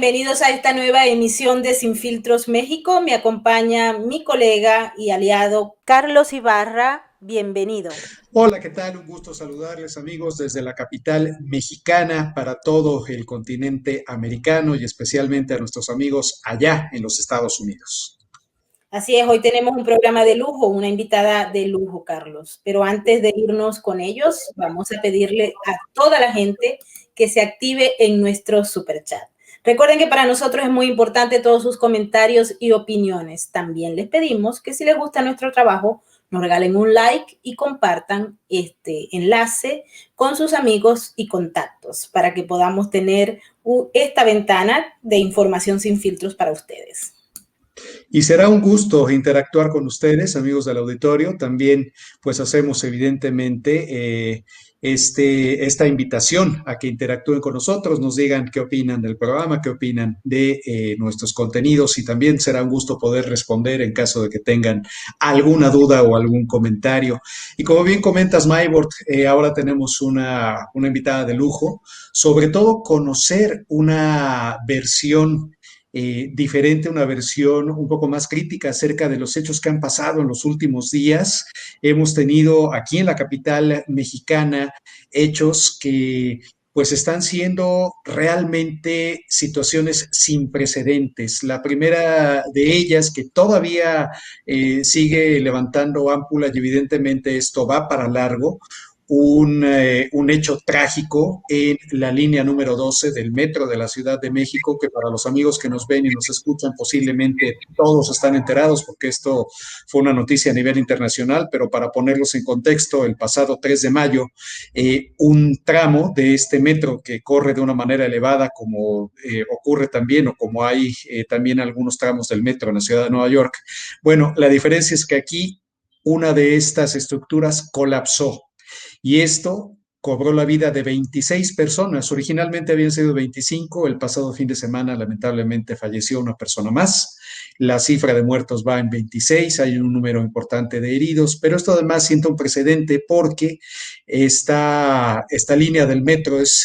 bienvenidos a esta nueva emisión de Sin Filtros México. Me acompaña mi colega y aliado Carlos Ibarra. Bienvenido. Hola, ¿qué tal? Un gusto saludarles amigos desde la capital mexicana para todo el continente americano y especialmente a nuestros amigos allá en los Estados Unidos. Así es, hoy tenemos un programa de lujo, una invitada de lujo, Carlos. Pero antes de irnos con ellos, vamos a pedirle a toda la gente que se active en nuestro superchat. Recuerden que para nosotros es muy importante todos sus comentarios y opiniones. También les pedimos que si les gusta nuestro trabajo, nos regalen un like y compartan este enlace con sus amigos y contactos para que podamos tener esta ventana de información sin filtros para ustedes. Y será un gusto interactuar con ustedes, amigos del auditorio. También, pues hacemos evidentemente esta invitación a que interactúen con nosotros, nos digan qué opinan del programa, qué opinan de nuestros contenidos y también será un gusto poder responder en caso de que tengan alguna duda o algún comentario. Y como bien comentas, Maybord, ahora tenemos una invitada de lujo, sobre todo conocer una versión diferente, una versión un poco más crítica acerca de los hechos que han pasado en los últimos días. Hemos tenido aquí en la capital mexicana hechos que pues están siendo realmente situaciones sin precedentes. La primera de ellas, que todavía sigue levantando ámpula y evidentemente esto va para largo, un hecho trágico en la línea número 12 del metro de la Ciudad de México, que para los amigos que nos ven y nos escuchan posiblemente todos están enterados porque esto fue una noticia a nivel internacional, pero para ponerlos en contexto, el pasado 3 de mayo, un tramo de este metro que corre de una manera elevada como ocurre también o como hay también algunos tramos del metro en la ciudad de Nueva York. Bueno, la diferencia es que aquí una de estas estructuras colapsó y esto cobró la vida de 26 personas. Originalmente habían sido 25. El pasado fin de semana, lamentablemente, falleció una persona más. La cifra de muertos va en 26. Hay un número importante de heridos, pero esto además sienta un precedente porque esta línea del metro es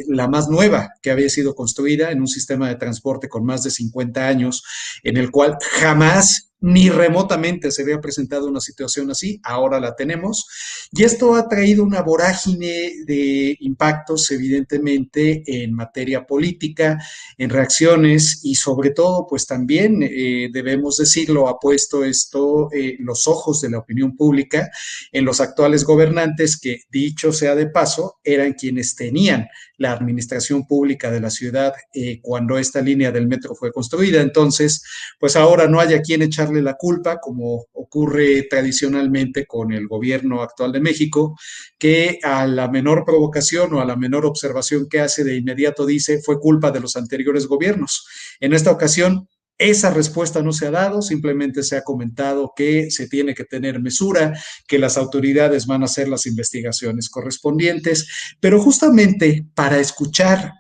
la más nueva que había sido construida en un sistema de transporte con más de 50 años, en el cual jamás ni remotamente se había presentado una situación así, ahora la tenemos, y esto ha traído una vorágine de impactos, evidentemente, en materia política, en reacciones y sobre todo, pues también debemos decirlo, ha puesto esto los ojos de la opinión pública en los actuales gobernantes que, dicho sea de paso, eran quienes tenían la administración pública de la ciudad cuando esta línea del metro fue construida. Entonces, pues ahora no hay a quien echarle la culpa, como ocurre tradicionalmente con el gobierno actual de México, que a la menor provocación o a la menor observación que hace de inmediato dice fue culpa de los anteriores gobiernos. En esta ocasión, esa respuesta no se ha dado, simplemente se ha comentado que se tiene que tener mesura, que las autoridades van a hacer las investigaciones correspondientes, pero justamente para escuchar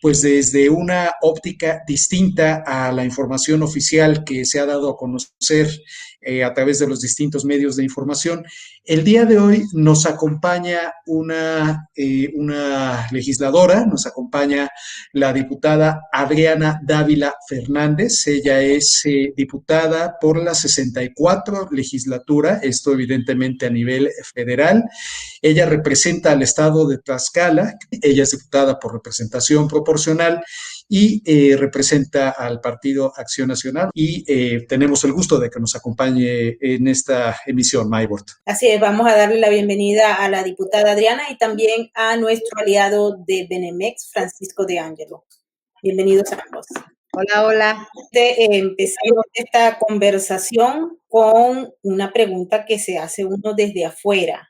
pues desde una óptica distinta a la información oficial que se ha dado a conocer a través de los distintos medios de información. El día de hoy nos acompaña una legisladora, nos acompaña la diputada Adriana Dávila Fernández. Ella es diputada por la 64 legislatura, esto evidentemente a nivel federal. Ella representa al estado de Tlaxcala, ella es diputada por representación proporcional y representa al Partido Acción Nacional y tenemos el gusto de que nos acompañe en esta emisión, Maybord. Así es, vamos a darle la bienvenida a la diputada Adriana y también a nuestro aliado de Benemex, Francisco de Ángelo. Bienvenidos a ambos. Hola, hola. Empezamos esta conversación con una pregunta que se hace uno desde afuera.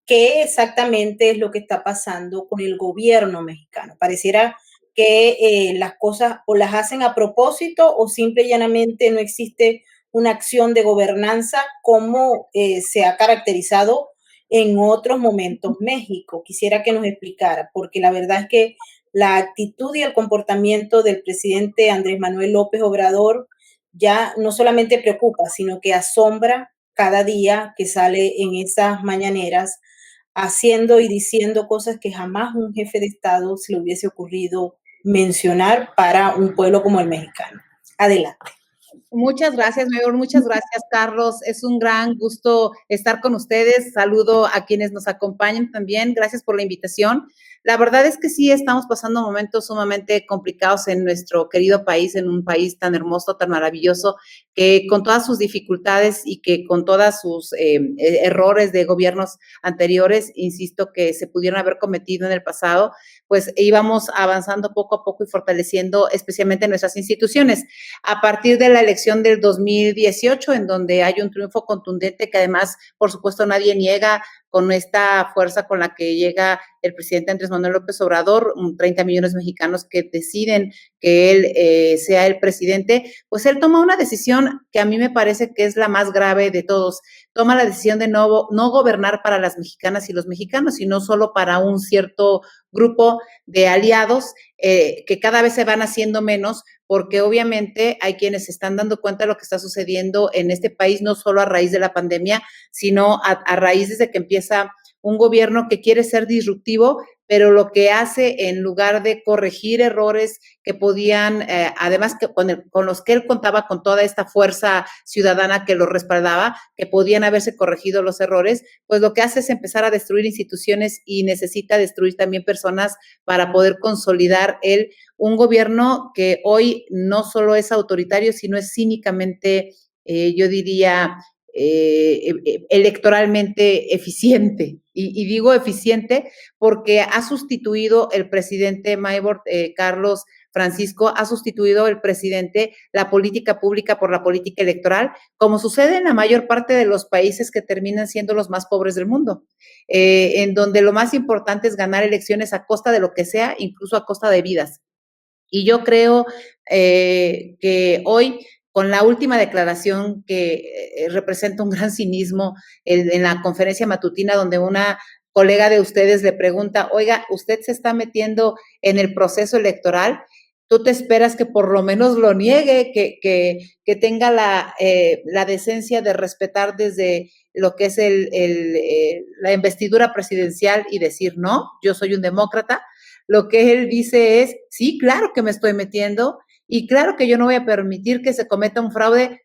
¿Qué exactamente es lo que está pasando con el gobierno mexicano? Pareciera que las cosas o las hacen a propósito o simple y llanamente no existe una acción de gobernanza como se ha caracterizado en otros momentos México. Quisiera que nos explicara, porque la verdad es que la actitud y el comportamiento del presidente Andrés Manuel López Obrador ya no solamente preocupa, sino que asombra cada día que sale en esas mañaneras haciendo y diciendo cosas que jamás un jefe de Estado se le hubiese ocurrido mencionar para un pueblo como el mexicano. Adelante. Muchas gracias, Mayor. Muchas gracias, Carlos. Es un gran gusto estar con ustedes. Saludo a quienes nos acompañan también. Gracias por la invitación. La verdad es que sí, estamos pasando momentos sumamente complicados en nuestro querido país, en un país tan hermoso, tan maravilloso, que con todas sus dificultades y que con todas sus errores de gobiernos anteriores, insisto, que se pudieron haber cometido en el pasado, pues íbamos avanzando poco a poco y fortaleciendo especialmente nuestras instituciones. A partir de la elección del 2018, en donde hay un triunfo contundente que además, por supuesto, nadie niega, con esta fuerza con la que llega el presidente Andrés Manuel López Obrador, 30 millones de mexicanos que deciden que él sea el presidente, pues él toma una decisión que a mí me parece que es la más grave de todos. Toma la decisión de no gobernar para las mexicanas y los mexicanos, sino solo para un cierto grupo de aliados que cada vez se van haciendo menos, porque obviamente hay quienes se están dando cuenta de lo que está sucediendo en este país, no solo a raíz de la pandemia, sino a raíz desde que empieza un gobierno que quiere ser disruptivo, pero lo que hace en lugar de corregir errores que podían, además que con los que él contaba con toda esta fuerza ciudadana que lo respaldaba, que podían haberse corregido los errores, pues lo que hace es empezar a destruir instituciones y necesita destruir también personas para poder consolidar él un gobierno que hoy no solo es autoritario, sino es cínicamente, yo diría, electoralmente eficiente. Y digo eficiente porque ha sustituido el presidente Maybord, Carlos Francisco, ha sustituido el presidente la política pública por la política electoral, como sucede en la mayor parte de los países que terminan siendo los más pobres del mundo, en donde lo más importante es ganar elecciones a costa de lo que sea, incluso a costa de vidas. Y yo creo que hoy, con la última declaración que representa un gran cinismo en la conferencia matutina, donde una colega de ustedes le pregunta, oiga, ¿usted se está metiendo en el proceso electoral? Tú te esperas que por lo menos lo niegue, que tenga la decencia de respetar desde lo que es la investidura presidencial y decir, no, yo soy un demócrata. Lo que él dice es, sí, claro que me estoy metiendo y claro que yo no voy a permitir que se cometa un fraude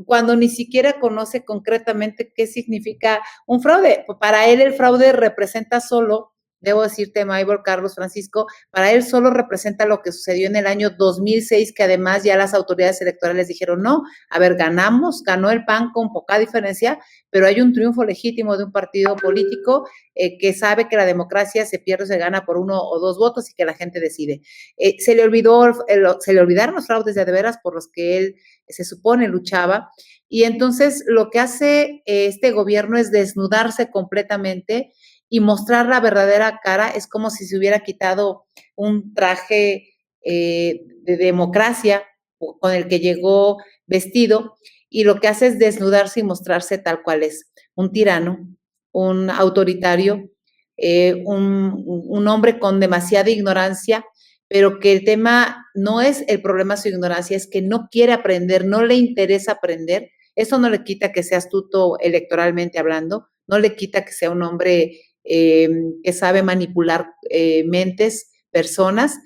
cuando ni siquiera conoce concretamente qué significa un fraude. Para él el fraude representa solo, debo decirte, Maybor, Carlos, Francisco, para él solo representa lo que sucedió en el año 2006, que además ya las autoridades electorales dijeron, no, a ver, ganó el PAN con poca diferencia, pero hay un triunfo legítimo de un partido político que sabe que la democracia se pierde o se gana por 1 o 2 votos y que la gente decide. Se le olvidaron los fraudes de veras por los que él se supone luchaba, y entonces lo que hace este gobierno es desnudarse completamente y mostrar la verdadera cara. Es como si se hubiera quitado un traje de democracia con el que llegó vestido, y lo que hace es desnudarse y mostrarse tal cual es, un tirano, un autoritario, un hombre con demasiada ignorancia, pero que el tema no es el problema su ignorancia, es que no quiere aprender, no le interesa aprender. Eso no le quita que sea astuto electoralmente hablando, no le quita que sea un hombre que sabe manipular mentes, personas,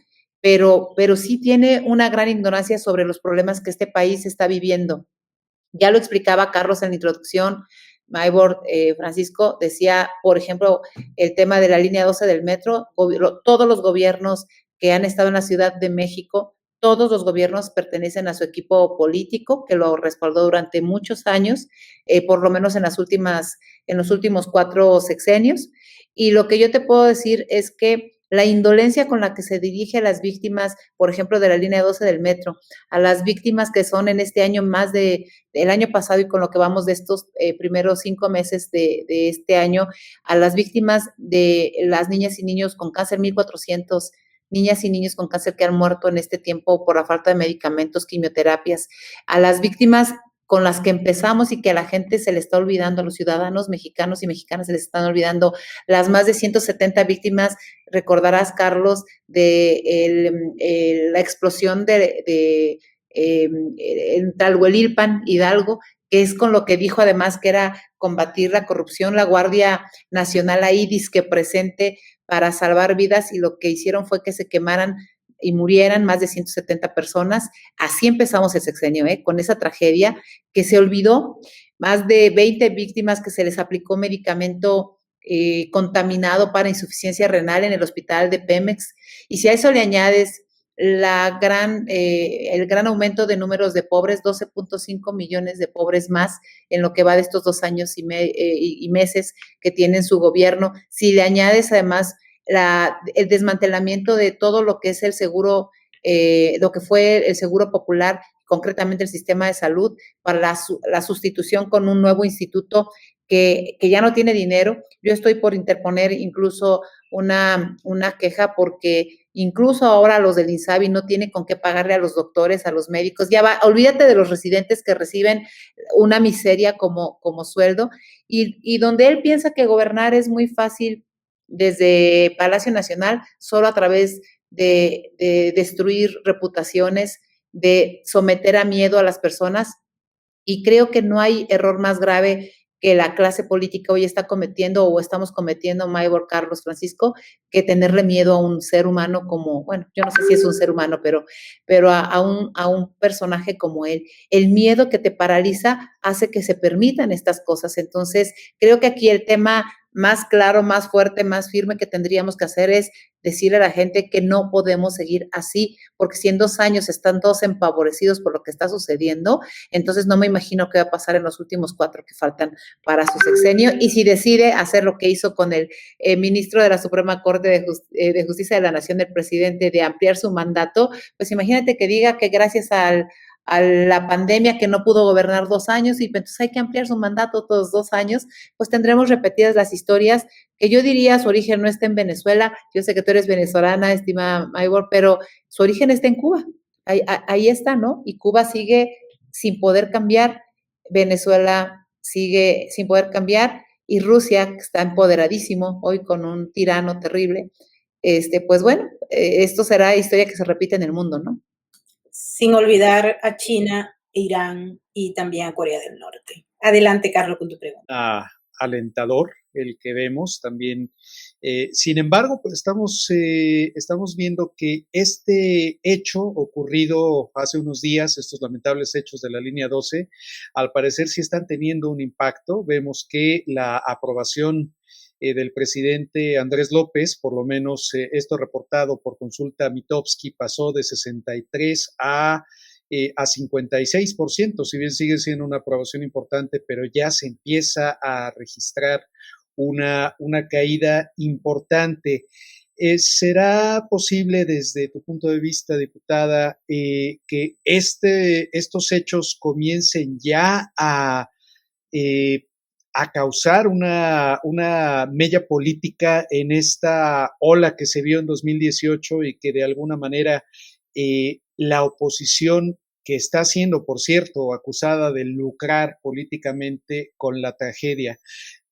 pero sí tiene una gran ignorancia sobre los problemas que este país está viviendo. Ya lo explicaba Carlos en la introducción. Maybord, Francisco, decía, por ejemplo, el tema de la línea 12 del metro. Todos los gobiernos que han estado en la Ciudad de México, todos los gobiernos pertenecen a su equipo político, que lo respaldó durante muchos años, por lo menos en los últimos 4 sexenios. Y lo que yo te puedo decir es que la indolencia con la que se dirige a las víctimas, por ejemplo, de la línea 12 del metro, a las víctimas que son en este año más del año pasado, y con lo que vamos de estos primeros 5 meses de este año, a las víctimas de las niñas y niños con cáncer, 1,400 niñas y niños con cáncer que han muerto en este tiempo por la falta de medicamentos, quimioterapias, a las víctimas con las que empezamos y que a la gente se le está olvidando, a los ciudadanos mexicanos y mexicanas se les están olvidando, las más de 170 víctimas, recordarás, Carlos, de la explosión en Tlalhuelilpan, Hidalgo, que es con lo que dijo además que era combatir la corrupción, la Guardia Nacional ahí, que presente para salvar vidas, y lo que hicieron fue que se quemaran y murieran más de 170 personas. Así empezamos el sexenio, con esa tragedia que se olvidó, más de 20 víctimas que se les aplicó medicamento contaminado para insuficiencia renal en el hospital de Pemex. Y si a eso le añades el gran aumento de números de pobres, 12.5 millones de pobres más en lo que va de estos 2 años y meses que tiene su gobierno. Si le añades además el desmantelamiento de todo lo que es el seguro, lo que fue el seguro popular, concretamente el sistema de salud, para la sustitución con un nuevo instituto que ya no tiene dinero. Yo estoy por interponer incluso una queja porque incluso ahora los del INSABI no tienen con qué pagarle a los doctores, a los médicos. Ya va, olvídate de los residentes que reciben una miseria como sueldo y donde él piensa que gobernar es muy fácil desde Palacio Nacional, solo a través de destruir reputaciones, de someter a miedo a las personas. Y creo que no hay error más grave que la clase política hoy está cometiendo o estamos cometiendo, Maybor, Carlos, Francisco, que tenerle miedo a un ser humano como, bueno, yo no sé si es un ser humano, pero a un personaje como él. El miedo que te paraliza hace que se permitan estas cosas. Entonces, creo que aquí el tema más claro, más fuerte, más firme que tendríamos que hacer es decirle a la gente que no podemos seguir así, porque si en 2 años están todos empavorecidos por lo que está sucediendo, entonces no me imagino qué va a pasar en los últimos 4 que faltan para su sexenio, y si decide hacer lo que hizo con el ministro de la Suprema Corte de Justicia de la Nación, el presidente, de ampliar su mandato, pues imagínate que diga que gracias a la pandemia que no pudo gobernar 2 años y entonces hay que ampliar su mandato todos 2 años, pues tendremos repetidas las historias que yo diría su origen no está en Venezuela. Yo sé que tú eres venezolana, estimada Maybor, pero su origen está en Cuba. Ahí está, ¿no? Y Cuba sigue sin poder cambiar, Venezuela sigue sin poder cambiar y Rusia, que está empoderadísimo hoy con un tirano terrible, pues bueno, esto será historia que se repite en el mundo, ¿no? Sin olvidar a China, Irán y también a Corea del Norte. Adelante, Carlos, con tu pregunta. Alentador el que vemos también. Sin embargo, pues estamos viendo que este hecho ocurrido hace unos días, estos lamentables hechos de la línea 12, al parecer sí están teniendo un impacto. Vemos que la aprobación del presidente Andrés López, por lo menos esto reportado por Consulta Mitofsky, pasó de 63 a 56%, si bien sigue siendo una aprobación importante, pero ya se empieza a registrar una caída importante. ¿Será posible desde tu punto de vista, diputada, que estos hechos comiencen ya a causar una mella política en esta ola que se vio en 2018 y que de alguna manera la oposición, que está siendo, por cierto, acusada de lucrar políticamente con la tragedia,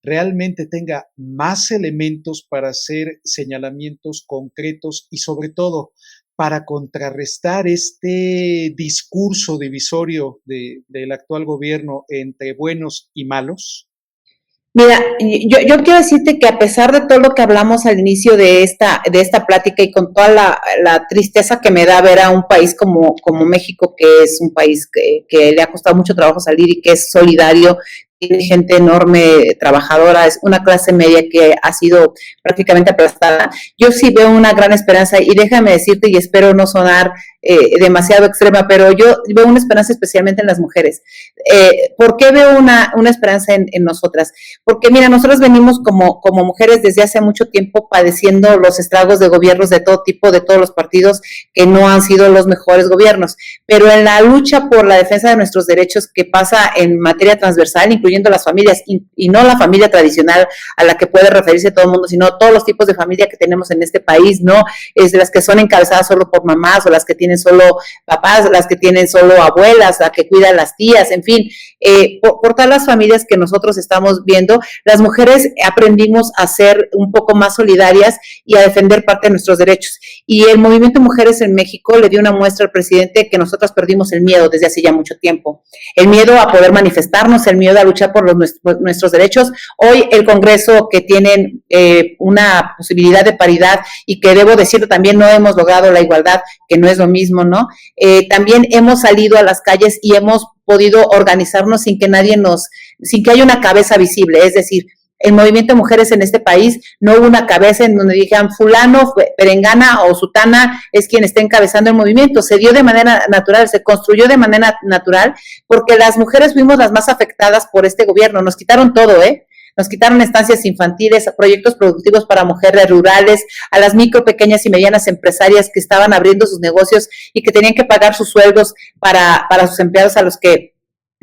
realmente tenga más elementos para hacer señalamientos concretos y sobre todo para contrarrestar este discurso divisorio del actual gobierno entre buenos y malos? Mira, yo quiero decirte que a pesar de todo lo que hablamos al inicio de esta plática y con toda la tristeza que me da ver a un país como México, que es un país que le ha costado mucho trabajo salir y que es solidario, tiene gente enorme, trabajadora, es una clase media que ha sido prácticamente aplastada. Yo sí veo una gran esperanza y déjame decirte, y espero no sonar demasiado extrema, pero yo veo una esperanza especialmente en las mujeres. ¿Por qué veo una esperanza en nosotras? Porque mira, nosotros venimos como mujeres desde hace mucho tiempo padeciendo los estragos de gobiernos de todo tipo, de todos los partidos que no han sido los mejores gobiernos, pero en la lucha por la defensa de nuestros derechos que pasa en materia transversal, incluyendo las familias y no la familia tradicional a la que puede referirse todo el mundo, sino todos los tipos de familia que tenemos en este país, no es de las que son encabezadas solo por mamás o las que tienen tienen solo papás, las que tienen solo abuelas, la que cuida a las tías, en fin, por todas las familias que nosotros estamos viendo, las mujeres aprendimos a ser un poco más solidarias y a defender parte de nuestros derechos. Y el movimiento Mujeres en México le dio una muestra al presidente que nosotras perdimos el miedo desde hace ya mucho tiempo. El miedo a poder manifestarnos, el miedo a luchar por nuestros derechos. Hoy el Congreso, que tienen una posibilidad de paridad y que debo decirlo también no hemos logrado la igualdad, que no es lo mismo, ¿no? También hemos salido a las calles y hemos podido organizarnos sin que sin que haya una cabeza visible, es decir, el movimiento de mujeres en este país no hubo una cabeza en donde dijeran fulano, perengana o sutana es quien está encabezando el movimiento, se dio de manera natural, se construyó de manera natural, porque las mujeres fuimos las más afectadas por este gobierno, nos quitaron todo, nos quitaron estancias infantiles, proyectos productivos para mujeres rurales, a las micro, pequeñas y medianas empresarias que estaban abriendo sus negocios y que tenían que pagar sus sueldos para sus empleados a los que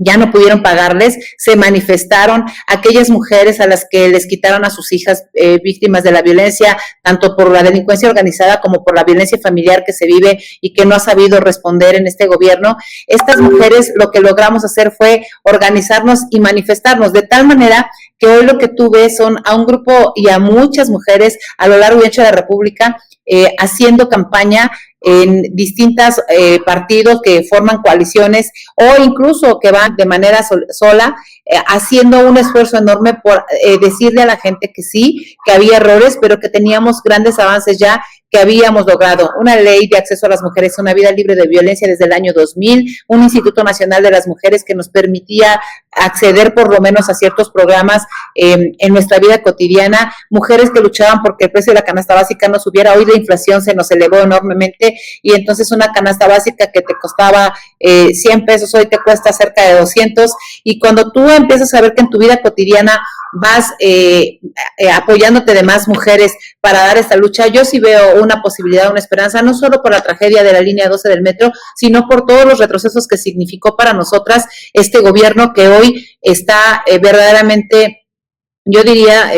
ya no pudieron pagarles, se manifestaron aquellas mujeres a las que les quitaron a sus hijas víctimas de la violencia, tanto por la delincuencia organizada como por la violencia familiar que se vive y que no ha sabido responder en este gobierno. Estas mujeres lo que logramos hacer fue organizarnos y manifestarnos de tal manera que hoy lo que tú ves son a un grupo y a muchas mujeres a lo largo y ancho de la República haciendo campaña en distintos partidos que forman coaliciones o incluso que van de manera sola, haciendo un esfuerzo enorme por decirle a la gente que sí, que había errores, pero que teníamos grandes avances ya, que habíamos logrado una ley de acceso a las mujeres a una vida libre de violencia desde el año 2000, un Instituto Nacional de las Mujeres que nos permitía acceder por lo menos a ciertos programas en nuestra vida cotidiana, mujeres que luchaban porque el precio de la canasta básica no subiera, hoy la inflación se nos elevó enormemente y entonces una canasta básica que te costaba 100 pesos hoy te cuesta cerca de 200 y cuando tú empiezas a ver que en tu vida cotidiana vas apoyándote de más mujeres para dar esta lucha, yo sí veo una posibilidad, una esperanza, no solo por la tragedia de la línea 12 del metro, sino por todos los retrocesos que significó para nosotras este gobierno que hoy está verdaderamente, yo diría,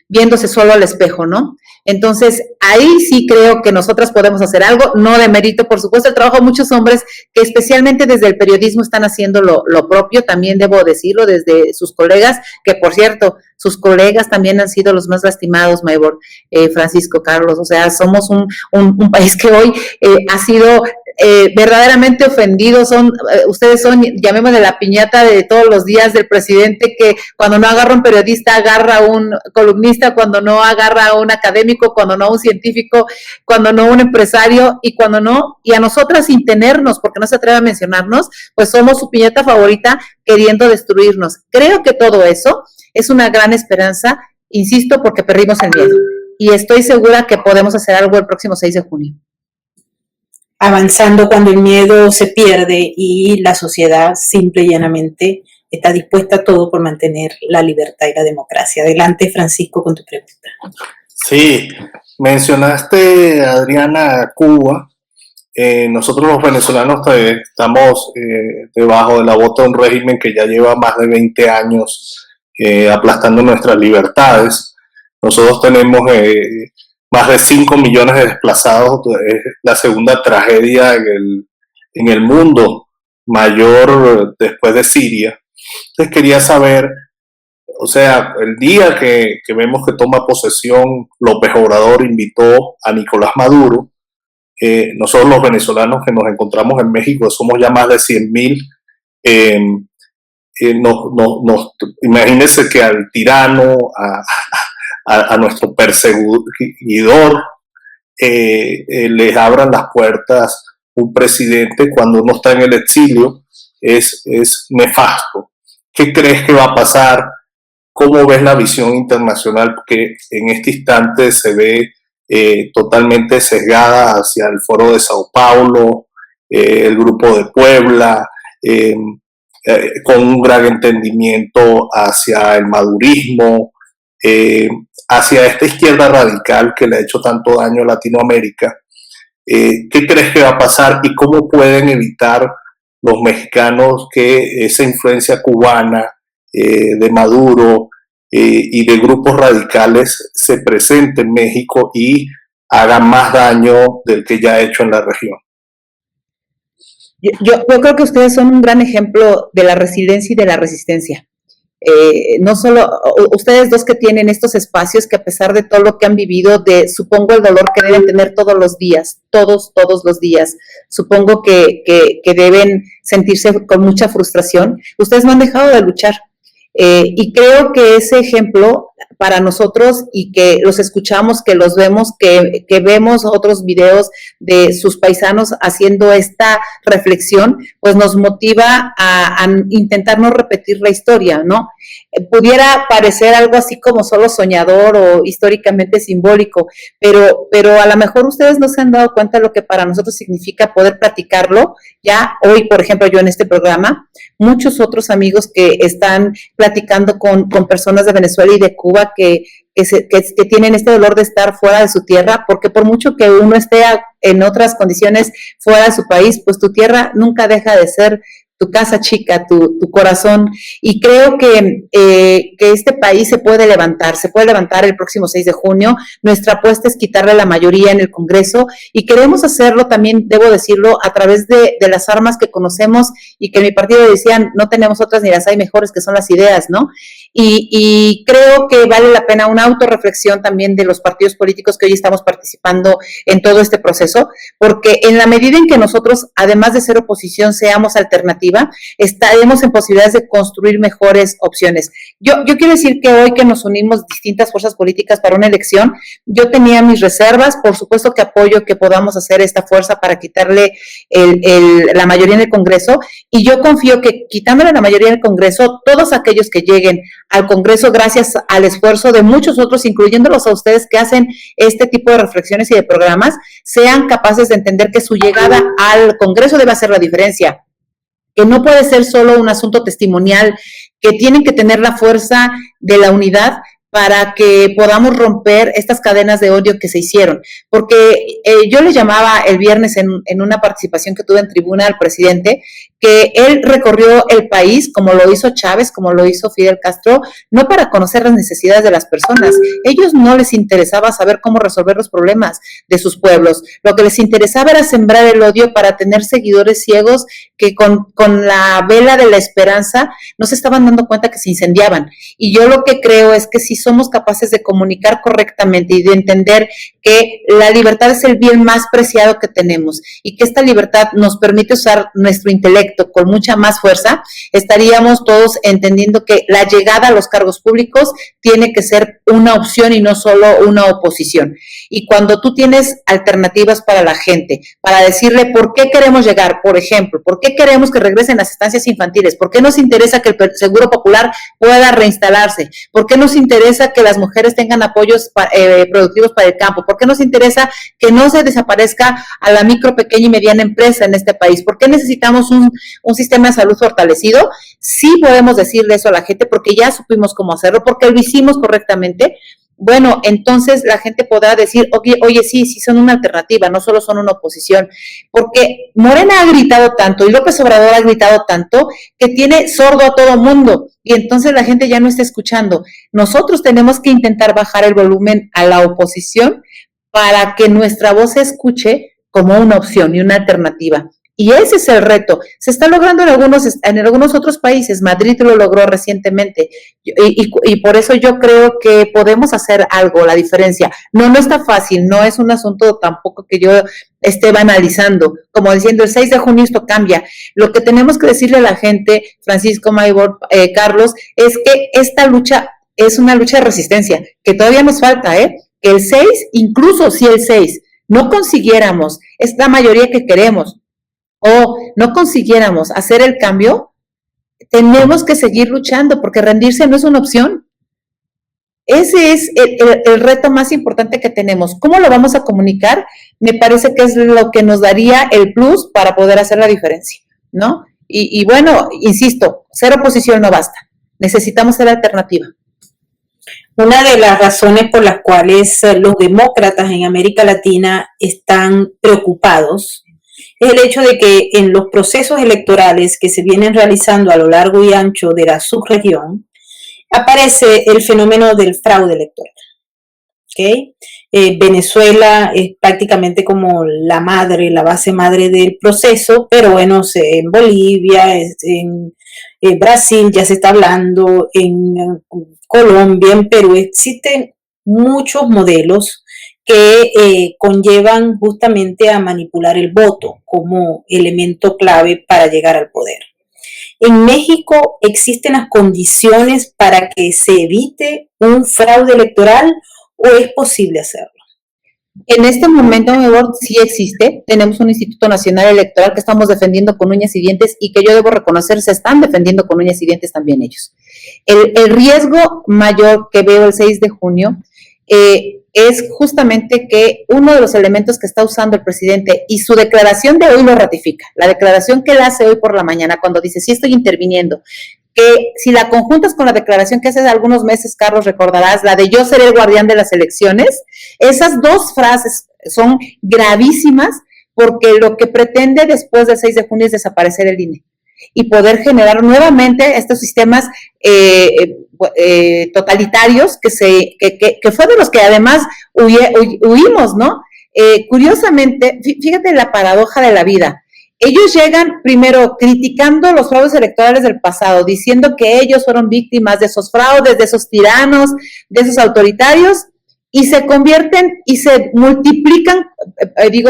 viéndose solo al espejo, ¿no? Entonces, ahí sí creo que nosotras podemos hacer algo, no de mérito, por supuesto, el trabajo de muchos hombres que especialmente desde el periodismo están haciendo lo propio, también debo decirlo, desde sus colegas, que por cierto, sus colegas también han sido los más lastimados, Maybor, Francisco, Carlos, o sea, somos un país que hoy ha sido verdaderamente ofendidos, ustedes son, llamémosle la piñata de todos los días del presidente, que cuando no agarra un periodista, agarra un columnista, cuando no agarra un académico, cuando no un científico, cuando no un empresario, y cuando no, y a nosotras sin tenernos, porque no se atreve a mencionarnos, pues somos su piñata favorita queriendo destruirnos. Creo que todo eso es una gran esperanza, insisto, porque perdimos el miedo, y estoy segura que podemos hacer algo el próximo 6 de junio. Avanzando cuando el miedo se pierde y la sociedad simple y llanamente está dispuesta a todo por mantener la libertad y la democracia. Adelante, Francisco, con tu pregunta. Sí, mencionaste, Adriana, Cuba. Nosotros los venezolanos estamos debajo de la bota de un régimen que ya lleva más de 20 años aplastando nuestras libertades. Nosotros tenemos más de 5 millones de desplazados, es la segunda tragedia en el mundo, mayor después de Siria. Entonces quería saber, o sea, el día que vemos que toma posesión López Obrador invitó a Nicolás Maduro, nosotros los venezolanos que nos encontramos en México somos ya más de 100,000, imagínense que al tirano, a nuestro perseguidor, les abran las puertas un presidente cuando uno está en el exilio, es nefasto. ¿Qué crees que va a pasar? ¿Cómo ves la visión internacional que en este instante se ve totalmente sesgada hacia el Foro de Sao Paulo, el Grupo de Puebla, con un gran entendimiento hacia el madurismo, hacia esta izquierda radical que le ha hecho tanto daño a Latinoamérica? ¿Qué crees que va a pasar y cómo pueden evitar los mexicanos que esa influencia cubana de Maduro y de grupos radicales se presente en México y haga más daño del que ya ha hecho en la región? Yo creo que ustedes son un gran ejemplo de la resiliencia y de la resistencia. No solo ustedes dos que tienen estos espacios que a pesar de todo lo que han vivido, supongo el dolor que deben tener todos los días, todos los días, supongo que deben sentirse con mucha frustración, ustedes no han dejado de luchar. Y creo que ese ejemplo para nosotros y que los escuchamos, que los vemos, que vemos otros videos de sus paisanos haciendo esta reflexión, pues nos motiva a intentar no repetir la historia, ¿no? Pudiera parecer algo así como solo soñador o históricamente simbólico, pero a lo mejor ustedes no se han dado cuenta de lo que para nosotros significa poder platicarlo. Ya hoy, por ejemplo, yo en este programa, muchos otros amigos que están platicando con personas de Venezuela y de Cuba que tienen este dolor de estar fuera de su tierra, porque por mucho que uno esté en otras condiciones fuera de su país, pues tu tierra nunca deja de ser tu casa chica, tu corazón, y creo que este país se puede levantar el próximo 6 de junio, nuestra apuesta es quitarle la mayoría en el Congreso, y queremos hacerlo también, debo decirlo, a través de las armas que conocemos, y que en mi partido decían, no tenemos otras ni las hay mejores, que son las ideas, ¿no? Y creo que vale la pena una autorreflexión también de los partidos políticos que hoy estamos participando en todo este proceso, porque en la medida en que nosotros, además de ser oposición, seamos alternativa, estaremos en posibilidades de construir mejores opciones. Yo quiero decir que hoy que nos unimos distintas fuerzas políticas para una elección, yo tenía mis reservas, por supuesto que apoyo que podamos hacer esta fuerza para quitarle la mayoría en el Congreso, y yo confío que quitándole la mayoría en el Congreso, todos aquellos que lleguen al Congreso gracias al esfuerzo de muchos otros, incluyéndolos a ustedes que hacen este tipo de reflexiones y de programas, sean capaces de entender que su llegada al Congreso debe hacer la diferencia, que no puede ser solo un asunto testimonial, que tienen que tener la fuerza de la unidad para que podamos romper estas cadenas de odio que se hicieron. Porque yo le llamaba el viernes en una participación que tuve en tribuna al presidente, que él recorrió el país como lo hizo Chávez, como lo hizo Fidel Castro, no para conocer las necesidades de las personas. Ellos no les interesaba saber cómo resolver los problemas de sus pueblos. Lo que les interesaba era sembrar el odio para tener seguidores ciegos que con la vela de la esperanza no se estaban dando cuenta que se incendiaban. Y yo lo que creo es que si somos capaces de comunicar correctamente y de entender que la libertad es el bien más preciado que tenemos y que esta libertad nos permite usar nuestro intelecto con mucha más fuerza, estaríamos todos entendiendo que la llegada a los cargos públicos tiene que ser una opción y no solo una oposición. Y cuando tú tienes alternativas para la gente, para decirle por qué queremos llegar, por ejemplo, por qué queremos que regresen las estancias infantiles, por qué nos interesa que el Seguro Popular pueda reinstalarse, por qué nos interesa que las mujeres tengan apoyos productivos para el campo, por qué nos interesa que no se desaparezca a la micro, pequeña y mediana empresa en este país, por qué necesitamos un sistema de salud fortalecido. Sí podemos decirle eso a la gente porque ya supimos cómo hacerlo, porque lo hicimos correctamente. Bueno, entonces la gente podrá decir, oye, sí son una alternativa, no solo son una oposición, porque Morena ha gritado tanto y López Obrador ha gritado tanto que tiene sordo a todo mundo y entonces la gente ya no está escuchando. Nosotros tenemos que intentar bajar el volumen a la oposición para que nuestra voz se escuche como una opción y una alternativa. Y ese es el reto. Se está logrando en algunos otros países. Madrid lo logró recientemente. Y por eso yo creo que podemos hacer algo, la diferencia. No está fácil. No es un asunto tampoco que yo esté banalizando. Como diciendo, el 6 de junio esto cambia. Lo que tenemos que decirle a la gente, Francisco, Maybor, Carlos, es que esta lucha es una lucha de resistencia, que todavía nos falta, que el 6, incluso si el 6 no consiguiéramos esta mayoría que queremos, o no consiguiéramos hacer el cambio, tenemos que seguir luchando porque rendirse no es una opción. Ese es el reto más importante que tenemos. ¿Cómo lo vamos a comunicar? Me parece que es lo que nos daría el plus para poder hacer la diferencia, ¿no? Y bueno, insisto, ser oposición no basta. Necesitamos ser alternativa. Una de las razones por las cuales los demócratas en América Latina están preocupados es el hecho de que en los procesos electorales que se vienen realizando a lo largo y ancho de la subregión, aparece el fenómeno del fraude electoral. ¿ok? Venezuela es prácticamente como la madre, la base madre del proceso, pero bueno, en Bolivia, en Brasil ya se está hablando, en Colombia, en Perú, existen muchos modelos que conllevan justamente a manipular el voto como elemento clave para llegar al poder. En México existen las condiciones para que se evite un fraude electoral o es posible hacerlo. En este momento, mejor, sí existe. Tenemos un Instituto Nacional Electoral que estamos defendiendo con uñas y dientes y que yo debo reconocer se están defendiendo con uñas y dientes también ellos. El riesgo mayor que veo el 6 de junio es justamente que uno de los elementos que está usando el presidente, y su declaración de hoy lo ratifica, la declaración que él hace hoy por la mañana cuando dice, sí estoy interviniendo, que si la conjuntas con la declaración que hace algunos meses, Carlos, recordarás, la de yo seré el guardián de las elecciones, esas dos frases son gravísimas porque lo que pretende después del 6 de junio es desaparecer el INE y poder generar nuevamente estos sistemas totalitarios que fue de los que además huimos, ¿no? Curiosamente, fíjate la paradoja de la vida. Ellos llegan primero criticando los fraudes electorales del pasado, diciendo que ellos fueron víctimas de esos fraudes, de esos tiranos, de esos autoritarios, y se convierten y se multiplican.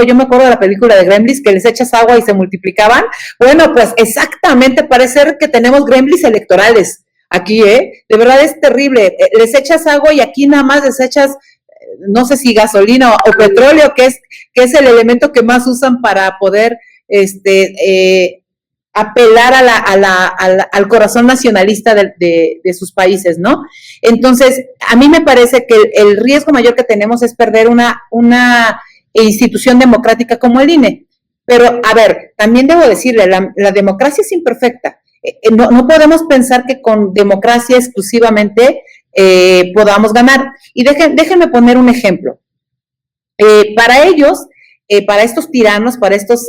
Yo me acuerdo de la película de Gremlins, que les echas agua y se multiplicaban. Bueno, pues exactamente, parece que tenemos Gremlins electorales aquí, de verdad es terrible. Les echas agua y aquí nada más les echas, no sé si gasolina o petróleo, que es el elemento que más usan para poder apelar al corazón nacionalista de sus países, ¿no? Entonces, a mí me parece que el riesgo mayor que tenemos es perder una institución democrática como el INE. Pero, a ver, también debo decirle, la democracia es imperfecta. No podemos pensar que con democracia exclusivamente podamos ganar. Y déjenme poner un ejemplo. Para ellos, para estos tiranos, para estos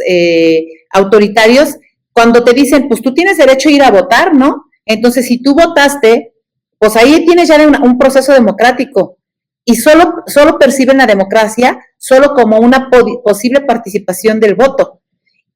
autoritarios, cuando te dicen, pues tú tienes derecho a ir a votar, ¿no? Entonces, si tú votaste, pues ahí tienes ya un proceso democrático y solo perciben la democracia solo como una posible participación del voto.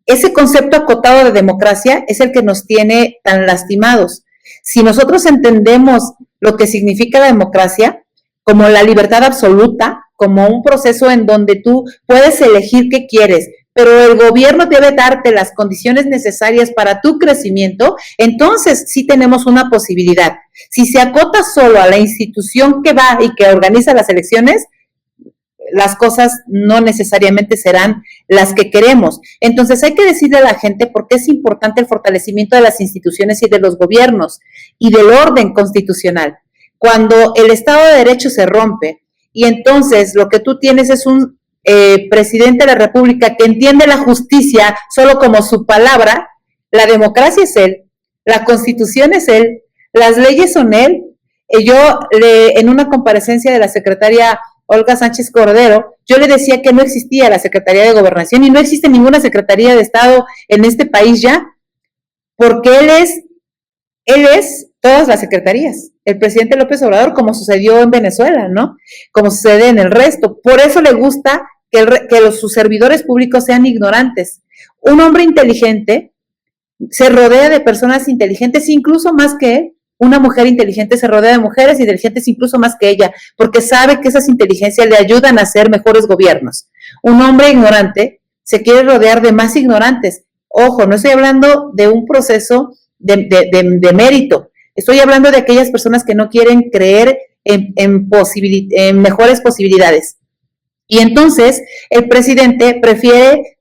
Ese concepto acotado de democracia es el que nos tiene tan lastimados. Si nosotros entendemos lo que significa la democracia como la libertad absoluta, como un proceso en donde tú puedes elegir qué quieres, pero el gobierno debe darte las condiciones necesarias para tu crecimiento, entonces sí tenemos una posibilidad. Si se acota solo a la institución que va y que organiza las elecciones, las cosas no necesariamente serán las que queremos. Entonces hay que decirle a la gente por qué es importante el fortalecimiento de las instituciones y de los gobiernos y del orden constitucional. Cuando el Estado de Derecho se rompe y entonces lo que tú tienes es un presidente de la República que entiende la justicia solo como su palabra, la democracia es él, la Constitución es él, las leyes son él. En una comparecencia de la secretaria Olga Sánchez Cordero, yo le decía que no existía la Secretaría de Gobernación y no existe ninguna Secretaría de Estado en este país ya, porque él es todas las secretarías, el presidente López Obrador, como sucedió en Venezuela, ¿no? Como sucede en el resto. Por eso le gusta que sus servidores públicos sean ignorantes. Un hombre inteligente se rodea de personas inteligentes, incluso más que él. Una mujer inteligente se rodea de mujeres inteligentes incluso más que ella, porque sabe que esas inteligencias le ayudan a hacer mejores gobiernos. Un hombre ignorante se quiere rodear de más ignorantes. Ojo, no estoy hablando de un proceso de mérito. Estoy hablando de aquellas personas que no quieren creer en mejores posibilidades. Y entonces el presidente prefiere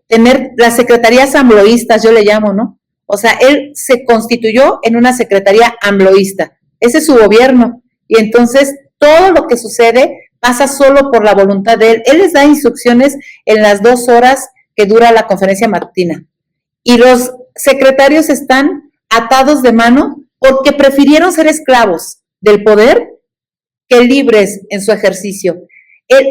tener las secretarías amloístas, yo le llamo, ¿no? O sea, él se constituyó en una secretaría amloísta. Ese es su gobierno. Y entonces todo lo que sucede pasa solo por la voluntad de él. Él les da instrucciones en las 2 horas que dura la conferencia matutina. Y los secretarios están atados de mano porque prefirieron ser esclavos del poder que libres en su ejercicio.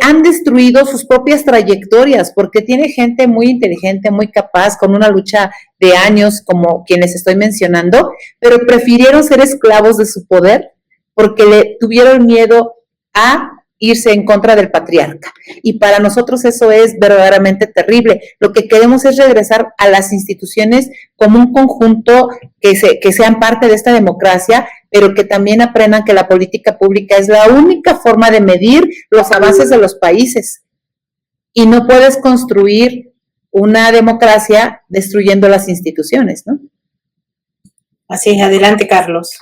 Han destruido sus propias trayectorias porque tiene gente muy inteligente, muy capaz, con una lucha de años como quienes estoy mencionando, pero prefirieron ser esclavos de su poder porque le tuvieron miedo a irse en contra del patriarca. Y para nosotros eso es verdaderamente terrible. Lo que queremos es regresar a las instituciones como un conjunto que sean parte de esta democracia, pero que también aprendan que la política pública es la única forma de medir los avances de los países. Y no puedes construir una democracia destruyendo las instituciones, ¿no? Así es, adelante, Carlos.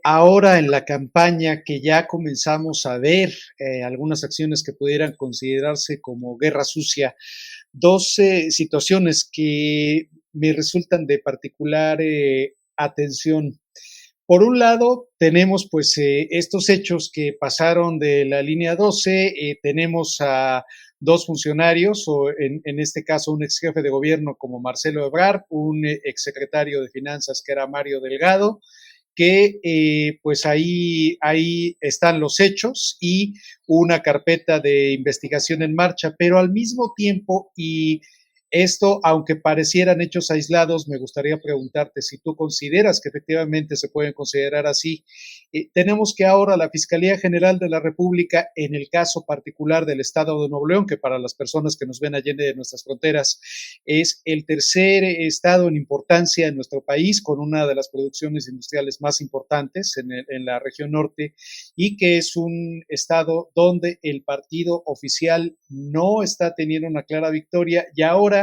Ahora en la campaña que ya comenzamos a ver algunas acciones que pudieran considerarse como guerra sucia, dos situaciones que me resultan de particular atención. Por un lado, tenemos pues estos hechos que pasaron de la línea 12, tenemos a dos funcionarios, o en este caso un ex jefe de gobierno como Marcelo Ebrard, un ex secretario de Finanzas que era Mario Delgado, que pues ahí están los hechos y una carpeta de investigación en marcha, pero al mismo tiempo, y esto, aunque parecieran hechos aislados, me gustaría preguntarte si tú consideras que efectivamente se pueden considerar así. Tenemos que ahora la Fiscalía General de la República, en el caso particular del Estado de Nuevo León, que para las personas que nos ven allende de nuestras fronteras, es el tercer estado en importancia en nuestro país, con una de las producciones industriales más importantes en la región norte, y que es un estado donde el partido oficial no está teniendo una clara victoria, y ahora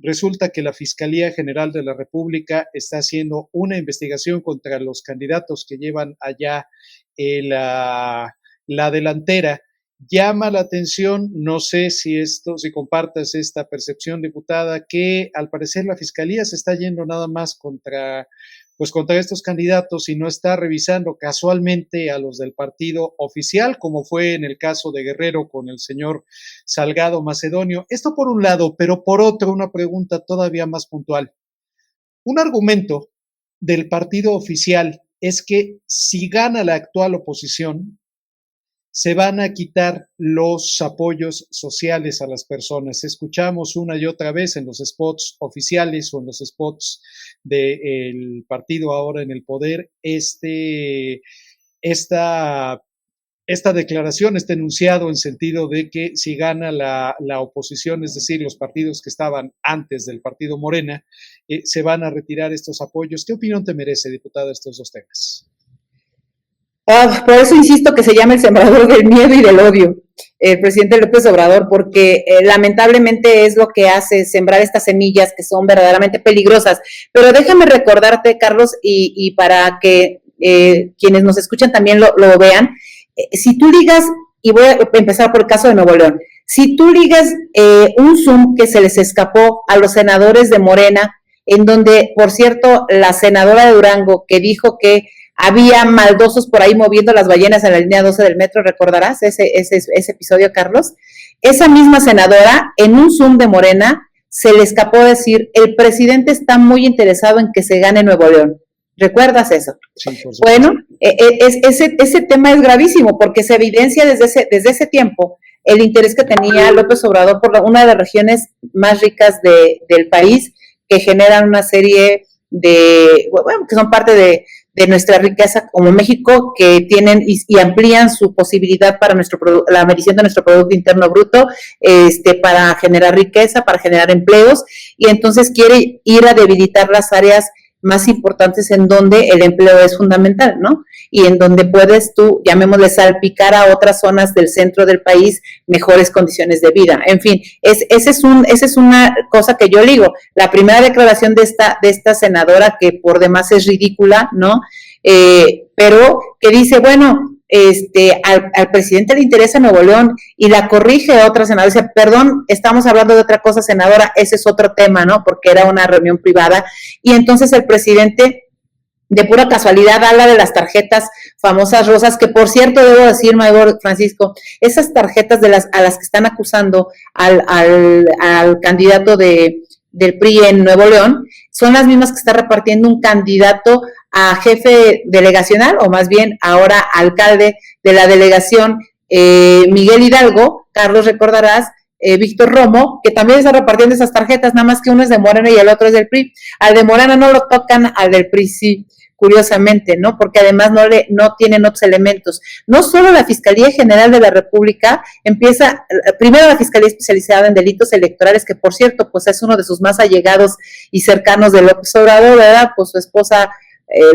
resulta que la Fiscalía General de la República está haciendo una investigación contra los candidatos que llevan allá la delantera. Llama la atención, no sé si compartas esta percepción, diputada, que al parecer la Fiscalía se está yendo nada más contra estos candidatos y no está revisando casualmente a los del partido oficial, como fue en el caso de Guerrero con el señor Salgado Macedonio. Esto por un lado, pero por otro, una pregunta todavía más puntual. Un argumento del partido oficial es que si gana la actual oposición, se van a quitar los apoyos sociales a las personas. Escuchamos una y otra vez en los spots oficiales o en los spots del partido ahora en el poder esta declaración, este enunciado en sentido de que si gana la oposición, es decir, los partidos que estaban antes del partido Morena, se van a retirar estos apoyos. ¿Qué opinión te merece, diputada, estos dos temas? Por eso insisto que se llama el sembrador del miedo y del odio, el presidente López Obrador, porque lamentablemente es lo que hace, sembrar estas semillas que son verdaderamente peligrosas. Pero déjame recordarte, Carlos, y para que quienes nos escuchan también lo vean, si tú ligas, y voy a empezar por el caso de Nuevo León, si tú ligas un Zoom que se les escapó a los senadores de Morena, en donde, por cierto, la senadora de Durango, que dijo que había maldosos por ahí moviendo las ballenas en la línea 12 del metro, ¿recordarás ese episodio, Carlos? Esa misma senadora, en un Zoom de Morena, se le escapó decir, el presidente está muy interesado en que se gane Nuevo León. ¿Recuerdas eso? Sí, por supuesto. Bueno, ese tema es gravísimo porque se evidencia desde ese tiempo el interés que tenía López Obrador por una de las regiones más ricas del país, que generan una serie que son parte de nuestra riqueza como México, que tienen y amplían su posibilidad para la medición de nuestro Producto Interno Bruto, para generar riqueza, para generar empleos, y entonces quiere ir a debilitar las áreas más importantes en donde el empleo es fundamental, ¿no? Y en donde puedes tú, llamémosle, salpicar a otras zonas del centro del país mejores condiciones de vida. En fin, esa es una cosa que yo digo. La primera declaración de esta senadora, que por demás es ridícula, ¿no? Pero que dice, bueno, al presidente le interesa Nuevo León, y la corrige a otra senadora, dice, perdón, estamos hablando de otra cosa, senadora, ese es otro tema, ¿no? Porque era una reunión privada, y entonces el presidente, de pura casualidad, habla de las tarjetas famosas rosas, que por cierto, debo decir, Mayor Francisco, esas tarjetas a las que están acusando al candidato del PRI en Nuevo León, son las mismas que está repartiendo un candidato a jefe delegacional, o más bien ahora alcalde de la delegación, Miguel Hidalgo. Carlos, recordarás, Víctor Romo, que también está repartiendo esas tarjetas, nada más que uno es de Morena y el otro es del PRI. Al de Morena no lo tocan, al del PRI sí, curiosamente, ¿no? Porque además no tienen otros elementos. No solo la Fiscalía General de la República empieza, primero la Fiscalía Especializada en Delitos Electorales, que por cierto, pues es uno de sus más allegados y cercanos de López Obrador, ¿verdad? Pues su esposa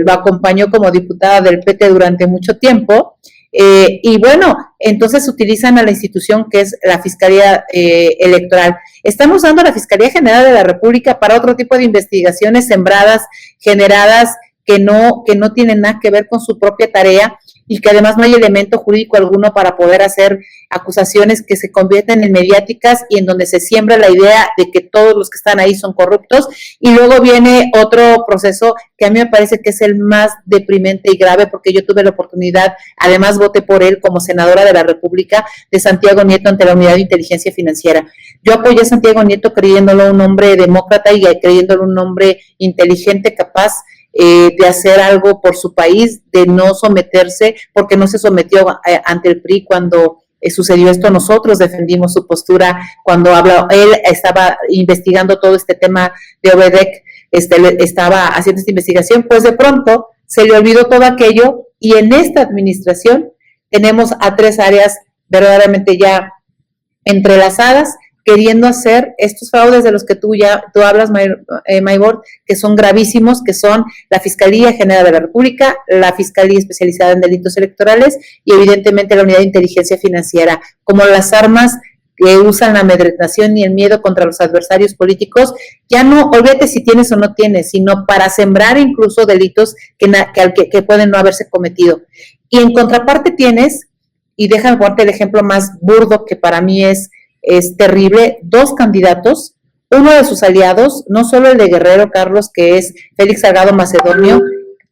lo acompañó como diputada del PT durante mucho tiempo. Y bueno, entonces utilizan a la institución que es la Fiscalía Electoral. Están usando a la Fiscalía General de la República para otro tipo de investigaciones sembradas, generadas, que no tienen nada que ver con su propia tarea y que además no hay elemento jurídico alguno para poder hacer acusaciones que se convierten en mediáticas y en donde se siembra la idea de que todos los que están ahí son corruptos. Y luego viene otro proceso que a mí me parece que es el más deprimente y grave, porque yo tuve la oportunidad, además voté por él como senadora de la República, de Santiago Nieto ante la Unidad de Inteligencia Financiera. Yo apoyé a Santiago Nieto creyéndolo un hombre demócrata y creyéndolo un hombre inteligente, capaz de hacer algo por su país, de no someterse, porque no se sometió ante el PRI cuando sucedió esto. Nosotros defendimos su postura cuando él estaba investigando todo este tema de Obedec, estaba haciendo esta investigación, pues de pronto se le olvidó todo aquello y en esta administración tenemos a 3 áreas verdaderamente ya entrelazadas, queriendo hacer estos fraudes de los que tú hablas, Maybord, que son gravísimos, que son la Fiscalía General de la República, la Fiscalía Especializada en Delitos Electorales y evidentemente la Unidad de Inteligencia Financiera, como las armas que usan la amedrentación y el miedo contra los adversarios políticos. Ya no, olvídate si tienes o no tienes, sino para sembrar incluso delitos que pueden no haberse cometido. Y en contraparte tienes, y déjame ponerte el ejemplo más burdo que para mí es terrible, 2 candidatos, uno de sus aliados, no solo el de Guerrero, Carlos, que es Félix Salgado Macedonio,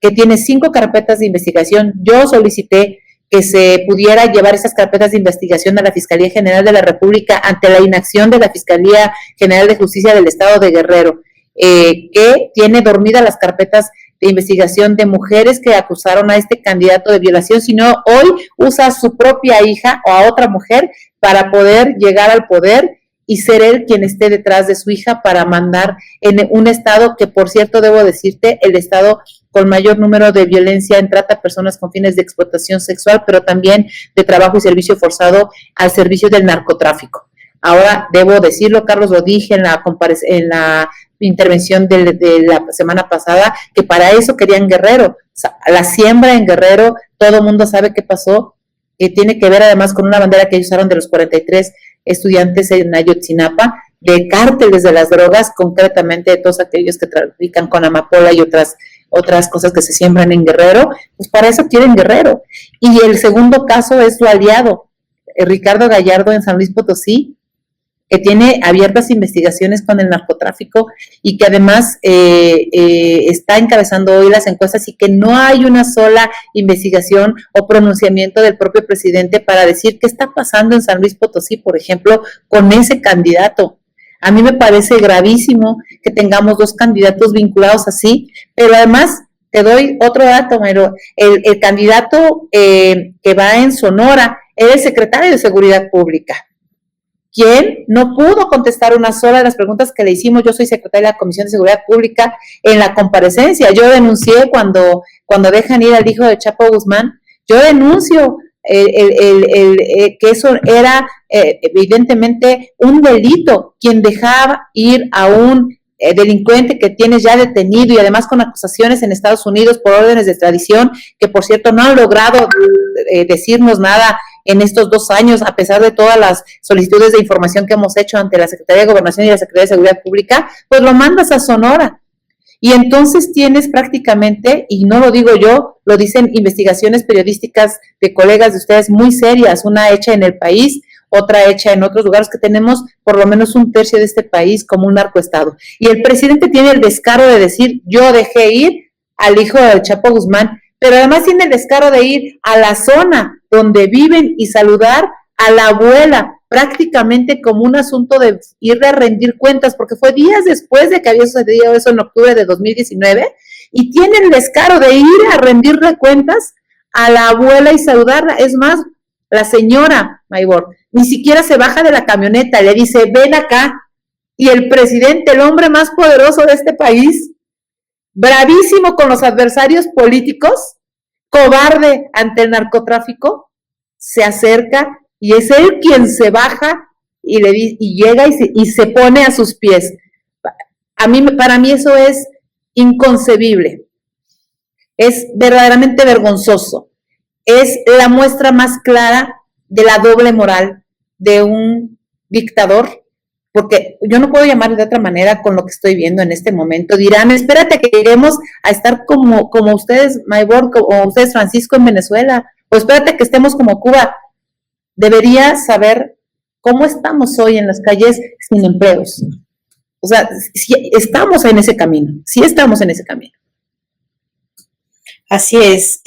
que tiene 5 carpetas de investigación. Yo solicité que se pudiera llevar esas carpetas de investigación a la Fiscalía General de la República ante la inacción de la Fiscalía General de Justicia del Estado de Guerrero, que tiene dormidas las carpetas de investigación de mujeres que acusaron a este candidato de violación, sino hoy usa a su propia hija o a otra mujer para poder llegar al poder y ser él quien esté detrás de su hija para mandar en un estado que, por cierto, debo decirte, el estado con mayor número de violencia en trata a personas con fines de explotación sexual, pero también de trabajo y servicio forzado al servicio del narcotráfico. Ahora, debo decirlo, Carlos, lo dije en la intervención de la semana pasada, que para eso querían Guerrero. O sea, la siembra en Guerrero, todo el mundo sabe qué pasó, que tiene que ver además con una bandera que ellos usaron de los 43 estudiantes en Ayotzinapa, de cárteles de las drogas, concretamente de todos aquellos que trafican con amapola y otras cosas que se siembran en Guerrero, pues para eso quieren Guerrero. Y el segundo caso es su aliado, Ricardo Gallardo en San Luis Potosí, que tiene abiertas investigaciones con el narcotráfico y que además está encabezando hoy las encuestas y que no hay una sola investigación o pronunciamiento del propio presidente para decir qué está pasando en San Luis Potosí, por ejemplo, con ese candidato. A mí me parece gravísimo que tengamos 2 candidatos vinculados así, pero además te doy otro dato, Mero. El candidato que va en Sonora es el secretario de Seguridad Pública, quien no pudo contestar una sola de las preguntas que le hicimos. Yo soy secretaria de la Comisión de Seguridad Pública en la comparecencia. Yo denuncié cuando dejan ir al hijo de Chapo Guzmán, yo denuncio que eso era evidentemente un delito, quien dejaba ir a un delincuente que tienes ya detenido y además con acusaciones en Estados Unidos por órdenes de extradición, que por cierto no han logrado decirnos nada en estos 2 años, a pesar de todas las solicitudes de información que hemos hecho ante la Secretaría de Gobernación y la Secretaría de Seguridad Pública, pues lo mandas a Sonora. Y entonces tienes prácticamente, y no lo digo yo, lo dicen investigaciones periodísticas de colegas de ustedes muy serias, una hecha en el país, otra hecha en otros lugares, que tenemos por lo menos 1/3 de este país como un narcoestado. Y el presidente tiene el descaro de decir, yo dejé ir al hijo de Chapo Guzmán, pero además tiene el descaro de ir a la zona donde viven y saludar a la abuela, prácticamente como un asunto de ir a rendir cuentas, porque fue días después de que había sucedido eso en octubre de 2019, y tiene el descaro de ir a rendirle cuentas a la abuela y saludarla. Es más, la señora Maybord ni siquiera se baja de la camioneta, le dice, ven acá. Y el presidente, el hombre más poderoso de este país, bravísimo con los adversarios políticos, cobarde ante el narcotráfico, se acerca y es él quien se baja y llega y se pone a sus pies. Para mí eso es inconcebible. Es verdaderamente vergonzoso. Es la muestra más clara de la doble moral de un dictador, porque yo no puedo llamar de otra manera con lo que estoy viendo en este momento. Dirán, espérate que lleguemos a estar como ustedes, Maybor, como ustedes, Francisco, en Venezuela, o espérate que estemos como Cuba. Debería saber cómo estamos hoy en las calles sin empleos. O sea, si estamos en ese camino, sí estamos en ese camino. Así es.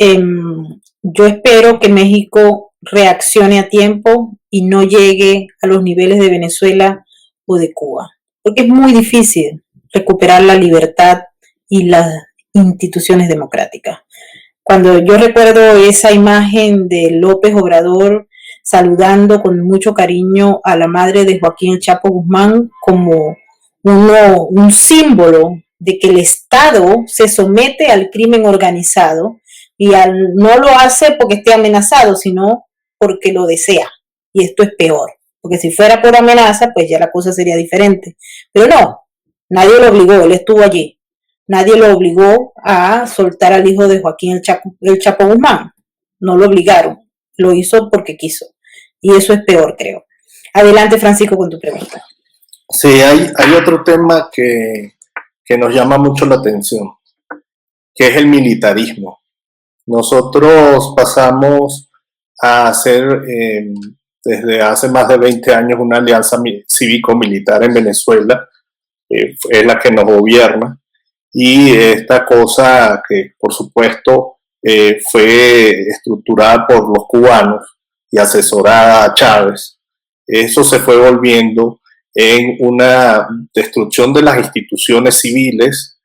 Yo espero que México reaccione a tiempo y no llegue a los niveles de Venezuela o de Cuba, porque es muy difícil recuperar la libertad y las instituciones democráticas. Cuando yo recuerdo esa imagen de López Obrador saludando con mucho cariño a la madre de Joaquín El Chapo Guzmán como un símbolo de que el Estado se somete al crimen organizado y no lo hace porque esté amenazado, sino porque lo desea. Y esto es peor, porque si fuera por amenaza, pues ya la cosa sería diferente. Pero no, nadie lo obligó, él estuvo allí. Nadie lo obligó a soltar al hijo de Joaquín El Chapo Guzmán. No lo obligaron, lo hizo porque quiso. Y eso es peor, creo. Adelante, Francisco, con tu pregunta. Sí, hay otro tema que nos llama mucho la atención, que es el militarismo. Nosotros pasamos a hacer desde hace más de 20 años una alianza cívico-militar en Venezuela, es la que nos gobierna, y esta cosa que por supuesto fue estructurada por los cubanos y asesorada a Chávez, eso se fue volviendo en una destrucción de las instituciones civiles,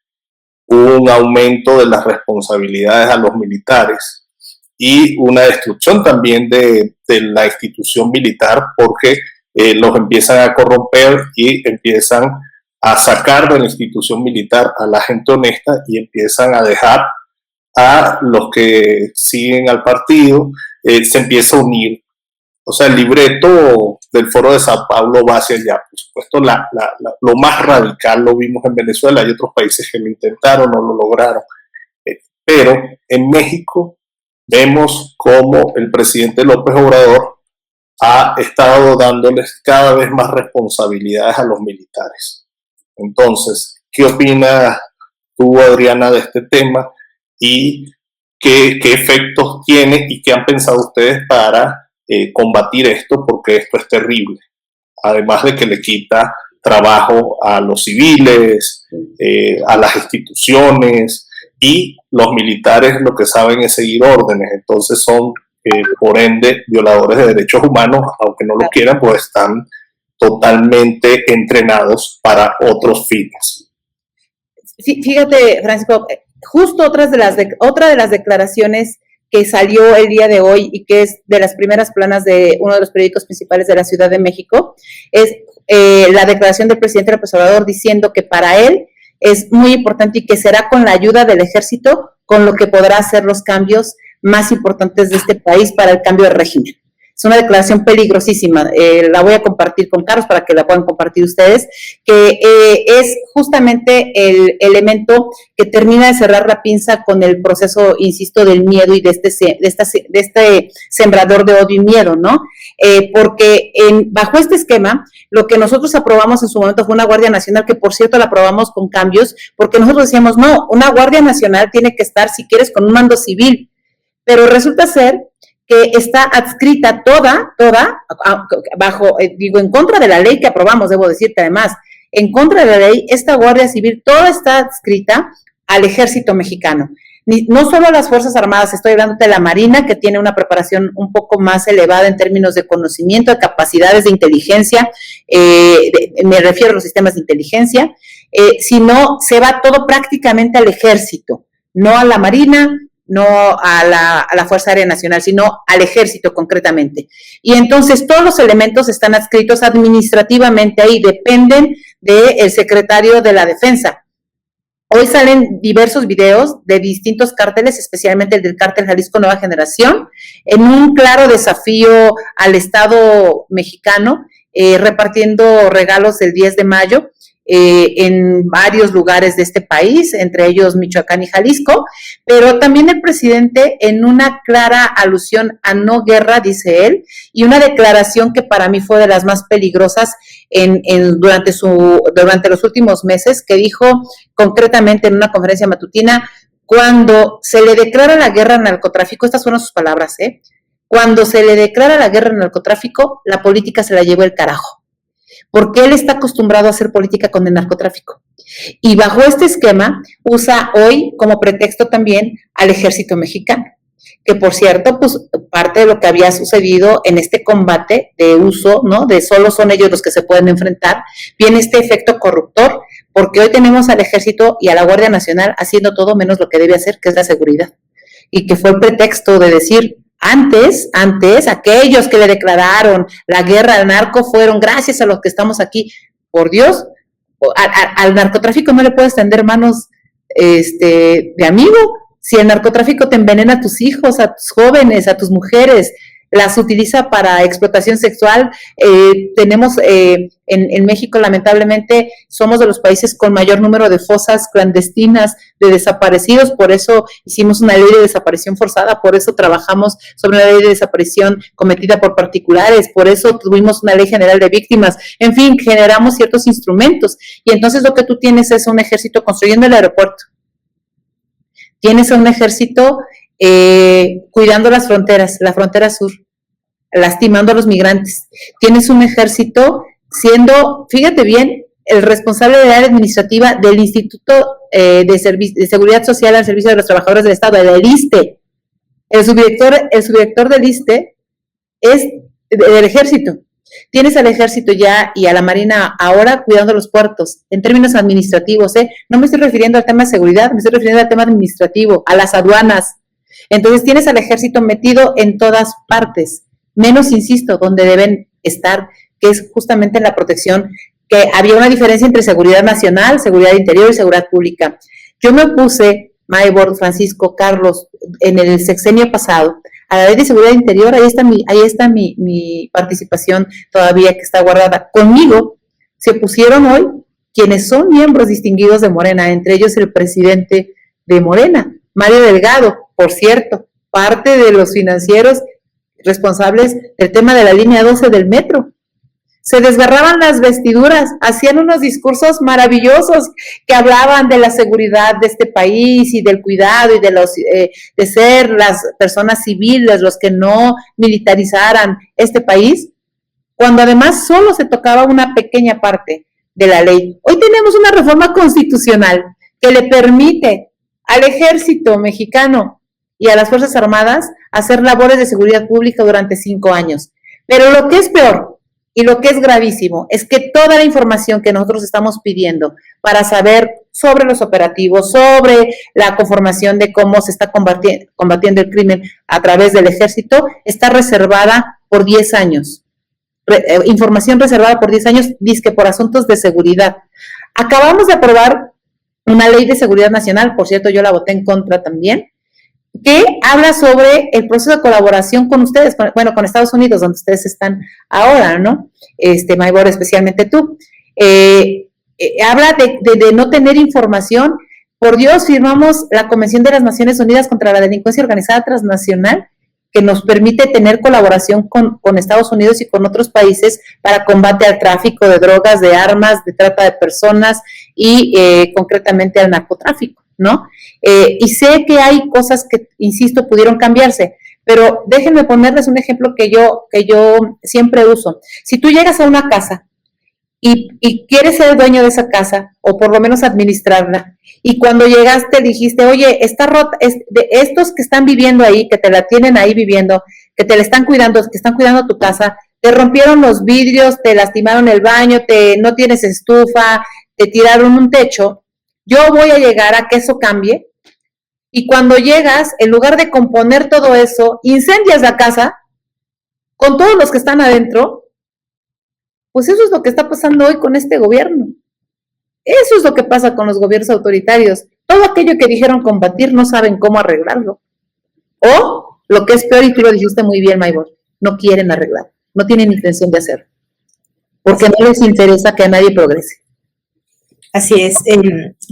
un aumento de las responsabilidades a los militares y una destrucción también de la institución militar, porque los empiezan a corromper y empiezan a sacar de la institución militar a la gente honesta y empiezan a dejar a los que siguen al partido, se empieza a unir. O sea, el libreto del Foro de Sao Paulo va hacia allá. Por supuesto, lo más radical lo vimos en Venezuela. Hay otros países que lo intentaron, no lo lograron. Pero en México vemos cómo el presidente López Obrador ha estado dándoles cada vez más responsabilidades a los militares. Entonces, ¿qué opinas tú, Adriana, de este tema? ¿Y qué efectos tiene y qué han pensado ustedes para combatir esto? Porque esto es terrible, además de que le quita trabajo a los civiles, a las instituciones, y los militares lo que saben es seguir órdenes, entonces son por ende violadores de derechos humanos, aunque no lo quieran, pues están totalmente entrenados para otros fines. Fíjate, Francisco, justo otra de las declaraciones que salió el día de hoy y que es de las primeras planas de uno de los periódicos principales de la Ciudad de México, es la declaración del presidente López Obrador diciendo que para él es muy importante y que será con la ayuda del ejército con lo que podrá hacer los cambios más importantes de este país para el cambio de régimen. Es una declaración peligrosísima, la voy a compartir con Carlos para que la puedan compartir ustedes, que es justamente el elemento que termina de cerrar la pinza con el proceso, insisto, del miedo y de este sembrador de odio y miedo, ¿no? Porque bajo este esquema, lo que nosotros aprobamos en su momento fue una Guardia Nacional, que por cierto la aprobamos con cambios, porque nosotros decíamos, no, una Guardia Nacional tiene que estar, si quieres, con un mando civil, pero resulta ser que está adscrita toda, bajo, en contra de la ley que aprobamos, debo decirte además, en contra de la ley, esta Guardia Civil, toda está adscrita al Ejército Mexicano. No solo a las Fuerzas Armadas, estoy hablando de la Marina, que tiene una preparación un poco más elevada en términos de conocimiento, de capacidades de inteligencia, me refiero a los sistemas de inteligencia, sino se va todo prácticamente al Ejército, no a la Marina, no a la Fuerza Aérea Nacional, sino al Ejército concretamente. Y entonces todos los elementos están adscritos administrativamente ahí, dependen del secretario de la Defensa. Hoy salen diversos videos de distintos cárteles, especialmente el del cártel Jalisco Nueva Generación, en un claro desafío al Estado mexicano, repartiendo regalos el 10 de mayo en varios lugares de este país, entre ellos Michoacán y Jalisco, pero también el presidente en una clara alusión a no guerra, dice él, y una declaración que para mí fue de las más peligrosas durante los últimos meses, que dijo concretamente en una conferencia matutina: cuando se le declara la guerra al narcotráfico, estas fueron sus palabras, cuando se le declara la guerra al narcotráfico, la política se la llevó el carajo, porque él está acostumbrado a hacer política con el narcotráfico. Y bajo este esquema usa hoy como pretexto también al ejército mexicano, que por cierto, pues parte de lo que había sucedido en este combate de uso, ¿no?, de solo son ellos los que se pueden enfrentar, viene este efecto corruptor, porque hoy tenemos al ejército y a la Guardia Nacional haciendo todo menos lo que debe hacer, que es la seguridad. Y que fue el pretexto de decir: Antes, aquellos que le declararon la guerra al narco fueron gracias a los que estamos aquí. Por Dios, al narcotráfico no le puedes tender manos de amigo. Si el narcotráfico te envenena a tus hijos, a tus jóvenes, a tus mujeres, las utiliza para explotación sexual. Tenemos en México, lamentablemente, somos de los países con mayor número de fosas clandestinas de desaparecidos, por eso hicimos una ley de desaparición forzada, por eso trabajamos sobre una ley de desaparición cometida por particulares, por eso tuvimos una ley general de víctimas, en fin, generamos ciertos instrumentos, y entonces lo que tú tienes es un ejército construyendo el aeropuerto, tienes a un ejército cuidando las fronteras, la frontera sur, lastimando a los migrantes. Tienes un ejército siendo, fíjate bien, el responsable de área administrativa del Instituto de Seguridad Social al servicio de los trabajadores del Estado, del ISSSTE. El subdirector del ISSSTE es del ejército. Tienes al ejército ya y a la marina ahora cuidando los puertos, en términos administrativos, no me estoy refiriendo al tema de seguridad, me estoy refiriendo al tema administrativo, a las aduanas. Entonces tienes al ejército metido en todas partes, menos, insisto, donde deben estar, que es justamente en la protección, que había una diferencia entre seguridad nacional, seguridad interior y seguridad pública. Yo me opuse, Maybord, Francisco, Carlos, en el sexenio pasado, a la ley de seguridad interior. Ahí está mi participación todavía, que está guardada. Conmigo se opusieron hoy quienes son miembros distinguidos de Morena, entre ellos el presidente de Morena, Mario Delgado, por cierto, parte de los financieros responsables del tema de la línea 12 del metro. Se desgarraban las vestiduras, hacían unos discursos maravillosos que hablaban de la seguridad de este país y del cuidado y de ser las personas civiles los que no militarizaran este país, cuando además solo se tocaba una pequeña parte de la ley. Hoy tenemos una reforma constitucional que le permite al ejército mexicano y a las Fuerzas Armadas hacer labores de seguridad pública durante 5 años. Pero lo que es peor y lo que es gravísimo es que toda la información que nosotros estamos pidiendo para saber sobre los operativos, sobre la conformación de cómo se está combatiendo el crimen a través del ejército, está reservada por 10 años. Información reservada por 10 años, dizque por asuntos de seguridad. Acabamos de aprobar una ley de seguridad nacional, por cierto, yo la voté en contra también, que habla sobre el proceso de colaboración con ustedes, con Estados Unidos, donde ustedes están ahora, ¿no? Maybord, especialmente tú. Habla de no tener información. Por Dios, firmamos la Convención de las Naciones Unidas contra la Delincuencia Organizada Transnacional, que nos permite tener colaboración con Estados Unidos y con otros países para combate al tráfico de drogas, de armas, de trata de personas y concretamente al narcotráfico, ¿no? Y sé que hay cosas que, insisto, pudieron cambiarse, pero déjenme ponerles un ejemplo que yo siempre uso. Si tú llegas a una casa y quieres ser dueño de esa casa, o por lo menos administrarla, y cuando llegaste dijiste, oye, está rota, de estos que están viviendo ahí, que te la tienen ahí viviendo, que te la están cuidando, que están cuidando tu casa, te rompieron los vidrios, te lastimaron el baño, no tienes estufa, te tiraron un techo, yo voy a llegar a que eso cambie Y cuando llegas, en lugar de componer todo eso, incendias la casa con todos los que están adentro. Pues eso es lo que está pasando hoy con este gobierno. Eso es lo que pasa con los gobiernos autoritarios. Todo aquello que dijeron combatir no saben cómo arreglarlo. O, lo que es peor, y tú lo dijiste muy bien, Maybor, no quieren arreglar, no tienen intención de hacerlo, porque no les interesa que a nadie progrese. Así es.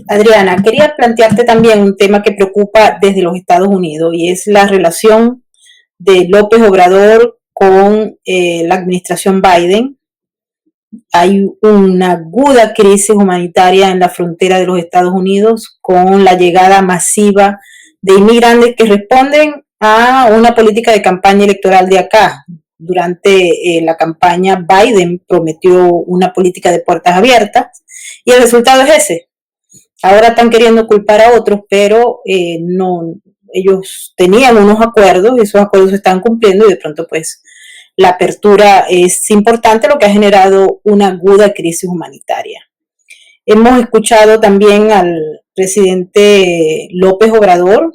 Adriana, quería plantearte también un tema que preocupa desde los Estados Unidos y es la relación de López Obrador con la administración Biden. Hay una aguda crisis humanitaria en la frontera de los Estados Unidos con la llegada masiva de inmigrantes que responden a una política de campaña electoral de acá. Durante la campaña Biden prometió una política de puertas abiertas y el resultado es ese. Ahora están queriendo culpar a otros, pero no, ellos tenían unos acuerdos y esos acuerdos se están cumpliendo y de pronto pues la apertura es importante, lo que ha generado una aguda crisis humanitaria. Hemos escuchado también al presidente López Obrador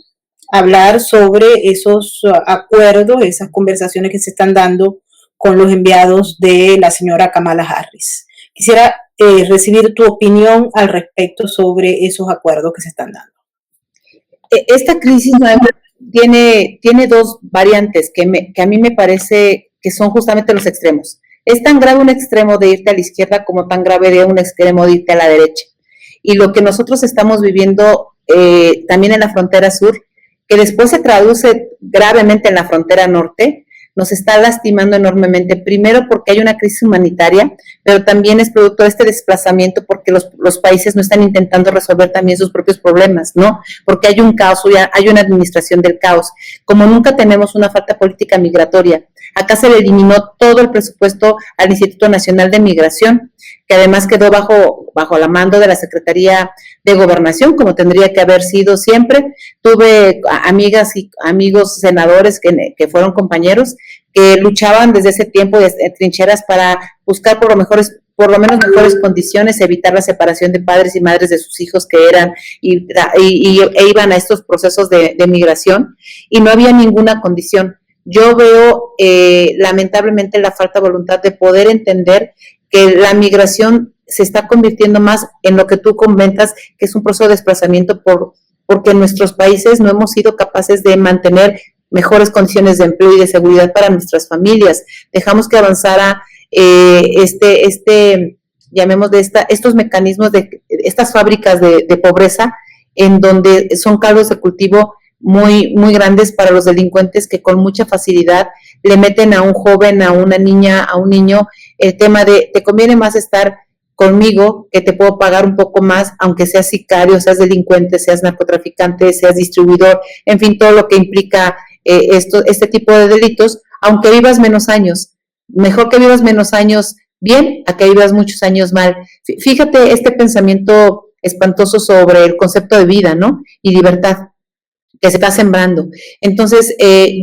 hablar sobre esos acuerdos, esas conversaciones que se están dando con los enviados de la señora Kamala Harris. Quisiera recibir tu opinión al respecto sobre esos acuerdos que se están dando. Esta crisis tiene dos variantes que a mí me parece que son justamente los extremos. Es tan grave un extremo de irte a la izquierda como tan grave de un extremo de irte a la derecha. Y lo que nosotros estamos viviendo también en la frontera sur, que después se traduce gravemente en la frontera norte, nos está lastimando enormemente, primero porque hay una crisis humanitaria, pero también es producto de este desplazamiento porque los países no están intentando resolver también sus propios problemas, ¿no? Porque hay un caos, hay una administración del caos. Como nunca tenemos una falta política migratoria, acá se le eliminó todo el presupuesto al Instituto Nacional de Migración, que además quedó bajo la mando de la Secretaría de Gobernación, como tendría que haber sido siempre. Tuve amigas y amigos senadores que fueron compañeros, que luchaban desde ese tiempo de trincheras para buscar por lo menos mejores condiciones, evitar la separación de padres y madres de sus hijos que eran, e iban a estos procesos de migración, y no había ninguna condición. Yo veo lamentablemente la falta de voluntad de poder entender que la migración se está convirtiendo más en lo que tú comentas, que es un proceso de desplazamiento porque en nuestros países no hemos sido capaces de mantener mejores condiciones de empleo y de seguridad para nuestras familias. Dejamos que avanzara llamémosle estos mecanismos de estas fábricas de pobreza, en donde son caldos de cultivo muy, muy grandes para los delincuentes que con mucha facilidad le meten a un joven, a una niña, a un niño, el tema de te conviene más estar conmigo, que te puedo pagar un poco más, aunque seas sicario, seas delincuente, seas narcotraficante, seas distribuidor, en fin, todo lo que implica este tipo de delitos, aunque vivas menos años. Mejor que vivas menos años bien a que vivas muchos años mal. Fíjate este pensamiento espantoso sobre el concepto de vida, ¿no? Y libertad que se está sembrando. Entonces,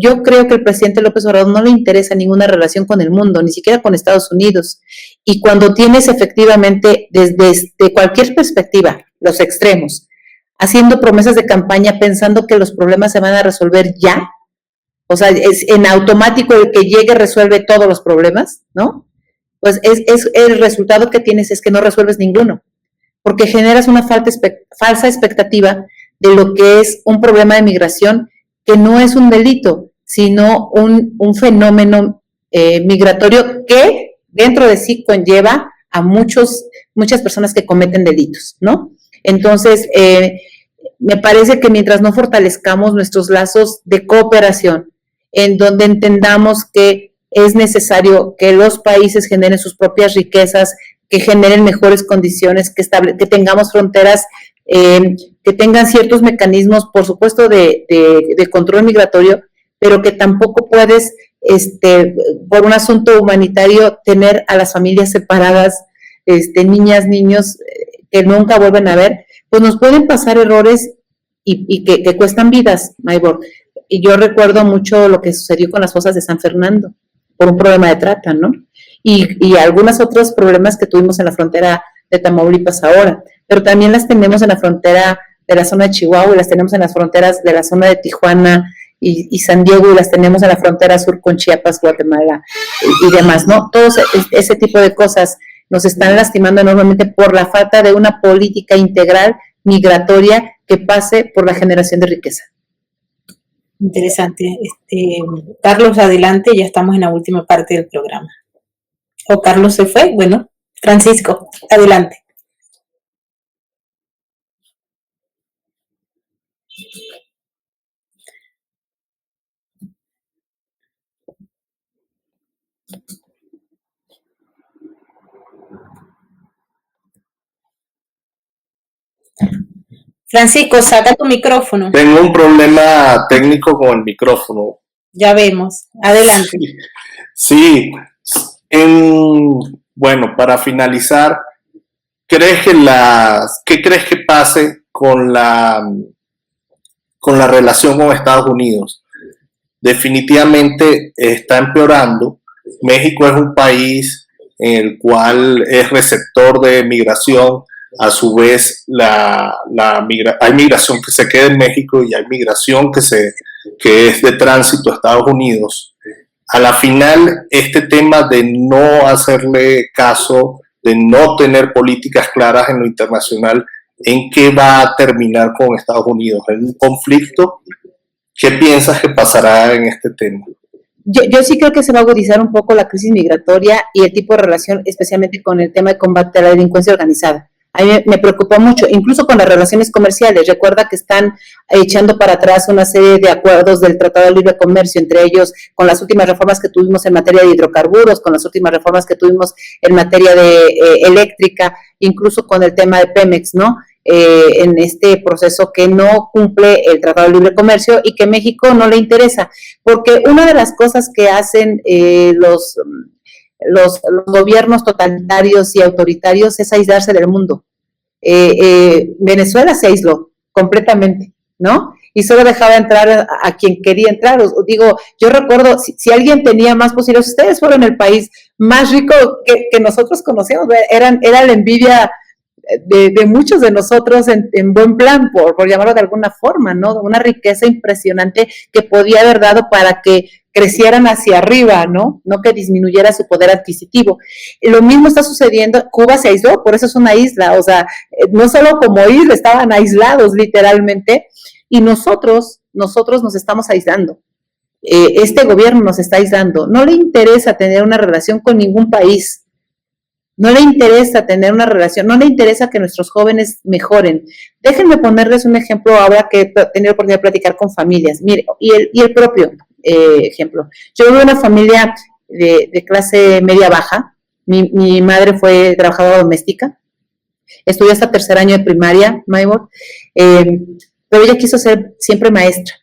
yo creo que al presidente López Obrador no le interesa ninguna relación con el mundo, ni siquiera con Estados Unidos. Y cuando tienes efectivamente, desde cualquier perspectiva, los extremos, haciendo promesas de campaña pensando que los problemas se van a resolver ya, o sea, es en automático el que llegue resuelve todos los problemas, ¿no? Pues es el resultado que tienes es que no resuelves ninguno, porque generas una falsa expectativa de lo que es un problema de migración que no es un delito, sino un fenómeno migratorio que dentro de sí conlleva a muchas personas que cometen delitos, ¿no? Entonces, me parece que mientras no fortalezcamos nuestros lazos de cooperación, en donde entendamos que es necesario que los países generen sus propias riquezas, que generen mejores condiciones, que tengamos fronteras, que tengan ciertos mecanismos, por supuesto, de control migratorio, pero que tampoco puedes, por un asunto humanitario, tener a las familias separadas, niñas, niños, que nunca vuelven a ver, pues nos pueden pasar errores y que cuestan vidas, Maybor. Y yo recuerdo mucho lo que sucedió con las fosas de San Fernando, por un problema de trata, ¿no? Y algunos otros problemas que tuvimos en la frontera de Tamaulipas ahora, pero también las tenemos en la frontera de la zona de Chihuahua y las tenemos en las fronteras de la zona de Tijuana y San Diego y las tenemos en la frontera sur con Chiapas, Guatemala y demás, ¿no? Todo ese tipo de cosas nos están lastimando enormemente por la falta de una política integral migratoria que pase por la generación de riqueza. Interesante. Carlos, adelante, ya estamos en la última parte del programa. ¿O Carlos se fue? Bueno, Francisco, adelante. Francisco, saca tu micrófono. Tengo un problema técnico con el micrófono. Ya vemos. Adelante. Sí. Bueno, para finalizar, ¿qué crees que pase con la relación con Estados Unidos? Definitivamente está empeorando. México es un país en el cual es receptor de migración. A su vez, hay migración que se queda en México y hay migración que es de tránsito a Estados Unidos. A la final, este tema de no hacerle caso, de no tener políticas claras en lo internacional, ¿en qué va a terminar con Estados Unidos? ¿En un conflicto? ¿Qué piensas que pasará en este tema? Yo sí creo que se va a agudizar un poco la crisis migratoria y el tipo de relación, especialmente con el tema de combate a la delincuencia organizada. A mí me preocupa mucho, incluso con las relaciones comerciales. Recuerda que están echando para atrás una serie de acuerdos del Tratado de Libre Comercio, entre ellos con las últimas reformas que tuvimos en materia de hidrocarburos, con las últimas reformas que tuvimos en materia de eléctrica, incluso con el tema de Pemex, ¿no? En este proceso que no cumple el Tratado de Libre Comercio y que México no le interesa, porque una de las cosas que hacen los gobiernos totalitarios y autoritarios es aislarse del mundo. Venezuela se aisló completamente, ¿no? Y solo dejaba entrar a quien quería entrar. Digo, yo recuerdo, si alguien tenía más posibilidades, ustedes fueron el país más rico que nosotros conocíamos, era la envidia de muchos de nosotros en buen plan, por llamarlo de alguna forma, ¿no? Una riqueza impresionante que podía haber dado para que crecieran hacia arriba, ¿no? No que disminuyera su poder adquisitivo. Lo mismo está sucediendo, Cuba se aisló, por eso es una isla, o sea, no solo como isla, estaban aislados literalmente, y nosotros nos estamos aislando. Este gobierno nos está aislando. No le interesa tener una relación con ningún país. No le interesa tener una relación, no le interesa que nuestros jóvenes mejoren. Déjenme ponerles un ejemplo ahora que he tenido la oportunidad de platicar con familias. Mire, y el propio ejemplo. Yo vivo en una familia de clase media-baja. Mi madre fue trabajadora doméstica. Estudió hasta tercer año de primaria, Maybor, pero ella quiso ser siempre maestra.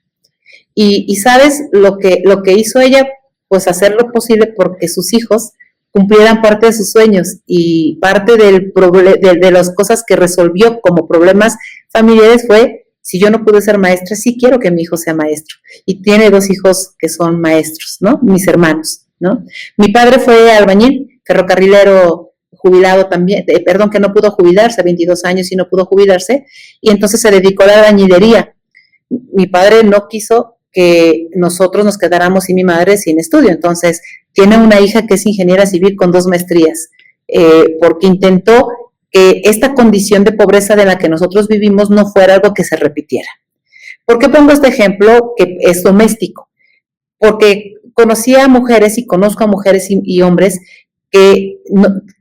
Y ¿sabes lo que hizo ella? Pues hacer lo posible porque sus hijos cumplieran parte de sus sueños, y parte de las cosas que resolvió como problemas familiares fue: si yo no pude ser maestra, sí quiero que mi hijo sea maestro. Y tiene 2 hijos que son maestros, ¿no? Mis hermanos, ¿no? Mi padre fue albañil, ferrocarrilero jubilado también, que no pudo jubilarse, 22 años y no pudo jubilarse, y entonces se dedicó a la albañilería. Mi padre no quiso que nosotros nos quedáramos y mi madre sin estudio, entonces tiene una hija que es ingeniera civil con 2 maestrías, porque intentó que esta condición de pobreza de la que nosotros vivimos no fuera algo que se repitiera. ¿Por qué pongo este ejemplo que es doméstico? Porque conocí a mujeres y conozco a mujeres y hombres que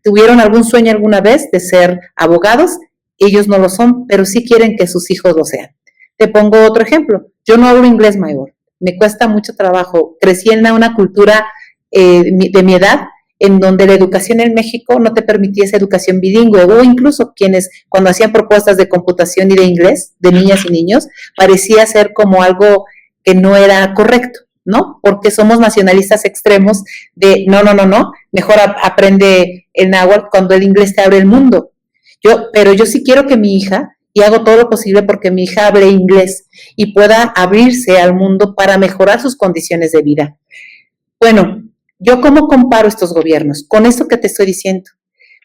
tuvieron algún sueño alguna vez de ser abogados. Ellos no lo son, pero sí quieren que sus hijos lo sean. Te pongo otro ejemplo. Yo no hablo inglés, Maybor. Me cuesta mucho trabajo. Crecí en una cultura de mi edad, en donde la educación en México no te permitía esa educación bilingüe, o incluso quienes cuando hacían propuestas de computación y de inglés, de niñas y niños, parecía ser como algo que no era correcto, ¿no? Porque somos nacionalistas extremos de no, mejor aprende el náhuatl cuando el inglés te abre el mundo. Pero yo sí quiero que mi hija, y hago todo lo posible porque mi hija hable inglés y pueda abrirse al mundo para mejorar sus condiciones de vida. Bueno, ¿yo cómo comparo estos gobiernos? Con esto que te estoy diciendo.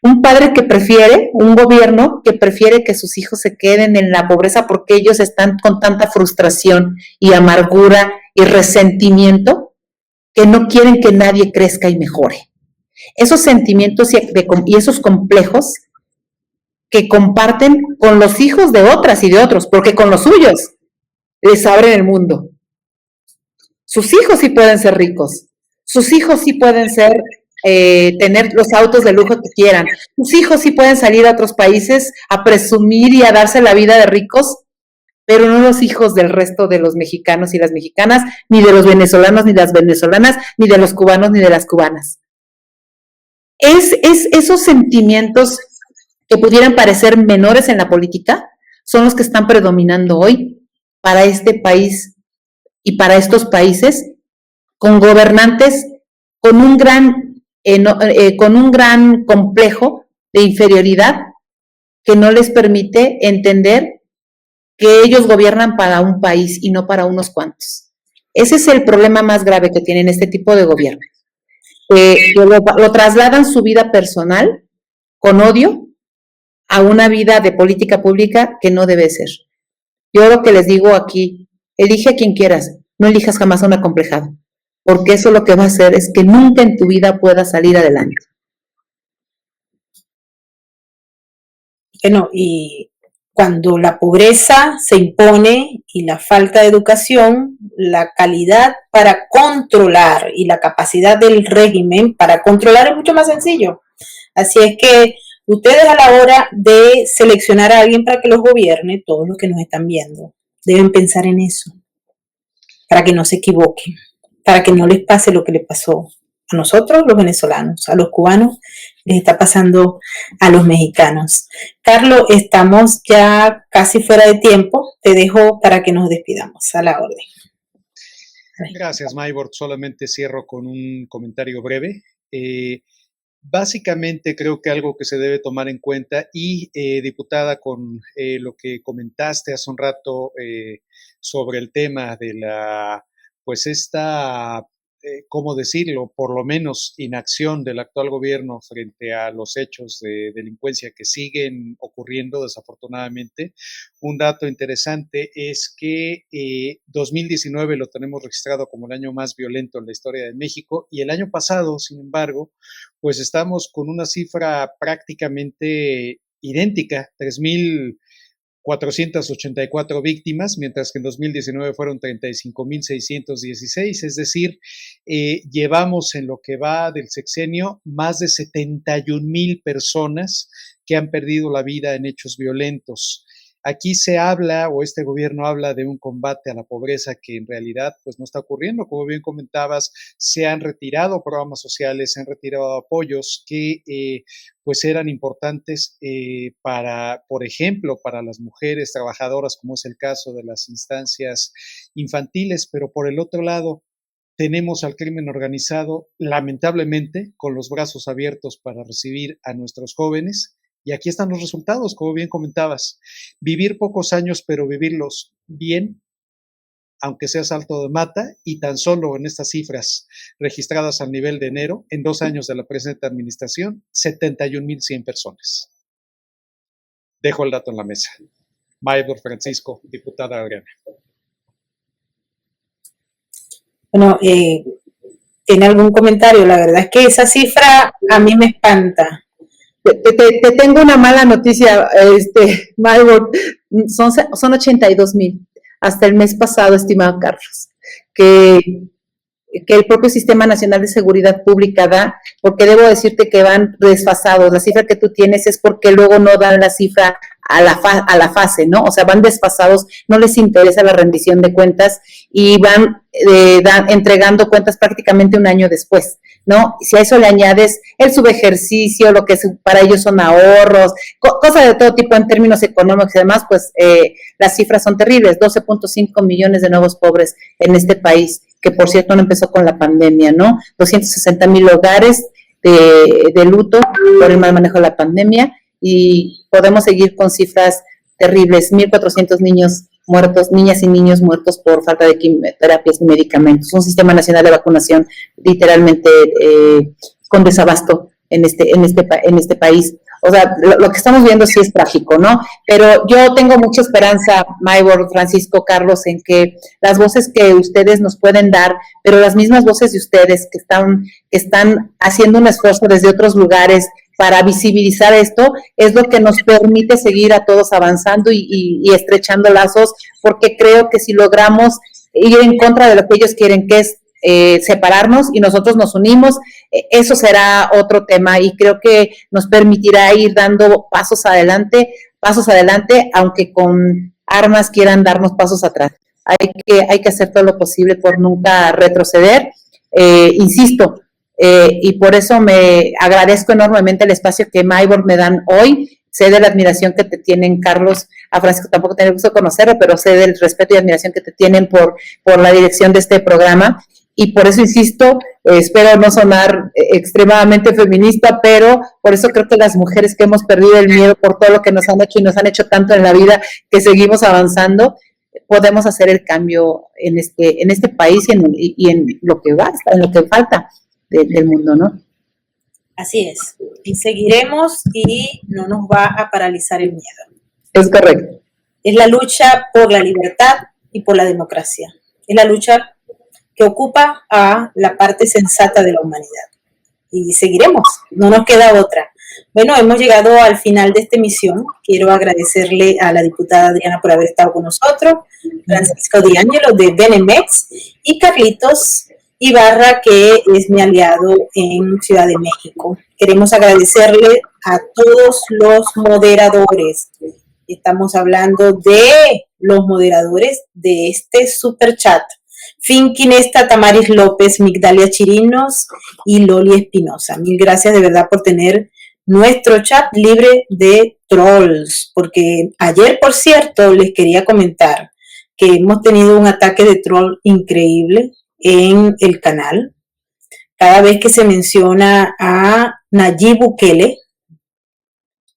un padre que prefiere, un gobierno que prefiere que sus hijos se queden en la pobreza porque ellos están con tanta frustración y amargura y resentimiento que no quieren que nadie crezca y mejore. Esos sentimientos y esos complejos que comparten con los hijos de otras y de otros, porque con los suyos les abren el mundo. Sus hijos sí pueden ser ricos, sus hijos sí pueden tener los autos de lujo que quieran, sus hijos sí pueden salir a otros países a presumir y a darse la vida de ricos, pero no los hijos del resto de los mexicanos y las mexicanas, ni de los venezolanos ni las venezolanas, ni de los cubanos ni de las cubanas. Es esos sentimientos que pudieran parecer menores en la política son los que están predominando hoy para este país y para estos países con gobernantes con un gran complejo de inferioridad que no les permite entender que ellos gobiernan para un país y no para unos cuantos. Ese es el problema más grave que tienen este tipo de gobierno. Lo trasladan su vida personal con odio a una vida de política pública que no debe ser. Yo lo que les digo aquí, elige a quien quieras, no elijas jamás a un acomplejado, porque eso lo que va a hacer es que nunca en tu vida puedas salir adelante. Bueno, y cuando la pobreza se impone y la falta de educación, la calidad para controlar y la capacidad del régimen para controlar es mucho más sencillo. Así es que ustedes a la hora de seleccionar a alguien para que los gobierne, todos los que nos están viendo, deben pensar en eso, para que no se equivoquen, para que no les pase lo que les pasó a nosotros, los venezolanos, a los cubanos, les está pasando a los mexicanos. Carlos, estamos ya casi fuera de tiempo. Te dejo para que nos despidamos. A la orden. Gracias, Maybord. Solamente cierro con un comentario breve. Básicamente creo que algo que se debe tomar en cuenta y, diputada, con lo que comentaste hace un rato sobre el tema de ¿cómo decirlo? Por lo menos inacción del actual gobierno frente a los hechos de delincuencia que siguen ocurriendo, desafortunadamente. Un dato interesante es que 2019 lo tenemos registrado como el año más violento en la historia de México, y el año pasado, sin embargo, pues estamos con una cifra prácticamente idéntica, 3,484 víctimas, mientras que en 2019 fueron 35,616, es decir, llevamos en lo que va del sexenio más de 71,000 personas que han perdido la vida en hechos violentos. Aquí se habla, o este gobierno habla, de un combate a la pobreza que en realidad pues no está ocurriendo. Como bien comentabas, se han retirado programas sociales, se han retirado apoyos que pues eran importantes para, por ejemplo, para las mujeres trabajadoras, como es el caso de las instancias infantiles, pero por el otro lado tenemos al crimen organizado, lamentablemente, con los brazos abiertos para recibir a nuestros jóvenes. Y aquí están los resultados, como bien comentabas. Vivir pocos años, pero vivirlos bien, aunque sea salto de mata, y tan solo en estas cifras registradas al nivel de enero, en 2 años de la presente administración, 71,100 personas. Dejo el dato en la mesa. Maybord Francisco, diputada Adriana. Bueno, ¿tiene algún comentario? La verdad es que esa cifra a mí me espanta. Te tengo una mala noticia, Maybord, son 82,000 hasta el mes pasado, estimado Carlos, que el propio Sistema Nacional de Seguridad Pública da, porque debo decirte que van desfasados. La cifra que tú tienes es porque luego no dan la cifra a la fase, ¿no? O sea, van desfasados, no les interesa la rendición de cuentas y van entregando cuentas prácticamente un año después, ¿no? Si a eso le añades el subejercicio, lo que para ellos son ahorros, cosas de todo tipo en términos económicos y demás, pues las cifras son terribles. 12.5 millones de nuevos pobres en este país, que por cierto no empezó con la pandemia, ¿no? 260,000 hogares de luto por el mal manejo de la pandemia, y podemos seguir con cifras terribles. 1,400 niños muertos, niñas y niños muertos por falta de quimioterapias y medicamentos. Un sistema nacional de vacunación literalmente con desabasto en este país. O sea, lo que estamos viendo sí es trágico, ¿no? Pero yo tengo mucha esperanza, Maybor, Francisco, Carlos, en que las voces que ustedes nos pueden dar, pero las mismas voces de ustedes que están haciendo un esfuerzo desde otros lugares para visibilizar esto, es lo que nos permite seguir a todos avanzando y estrechando lazos, porque creo que si logramos ir en contra de lo que ellos quieren, que es separarnos y nosotros nos unimos, eso será otro tema y creo que nos permitirá ir dando pasos adelante, aunque con armas quieran darnos pasos atrás. Hay que hacer todo lo posible por nunca retroceder. Insisto, y por eso me agradezco enormemente el espacio que Maybor me dan hoy. Sé de la admiración que te tienen, Carlos. A Francisco tampoco tengo gusto conocerlo, pero sé del respeto y admiración que te tienen por la dirección de este programa. Y por eso insisto, espero no sonar extremadamente feminista, pero por eso creo que las mujeres que hemos perdido el miedo por todo lo que nos han hecho y nos han hecho tanto en la vida, que seguimos avanzando, podemos hacer el cambio en este país y en lo que basta, en lo que falta del mundo, ¿no? Así es. Y seguiremos y no nos va a paralizar el miedo. Es correcto. Es la lucha por la libertad y por la democracia. Es la lucha que ocupa a la parte sensata de la humanidad. Y seguiremos, no nos queda otra. Bueno, hemos llegado al final de esta emisión. Quiero agradecerle a la diputada Adriana por haber estado con nosotros, Francisco D'Angelo de Benemex y Carlitos Ibarra, que es mi aliado en Ciudad de México. Queremos agradecerle a todos los moderadores. Estamos hablando de los moderadores de este super chat. Finky Nesta, Tamaris López, Migdalia Chirinos y Loli Espinosa. Mil gracias de verdad por tener nuestro chat libre de trolls, porque ayer, por cierto, les quería comentar que hemos tenido un ataque de troll increíble en el canal. Cada vez que se menciona a Nayib Bukele,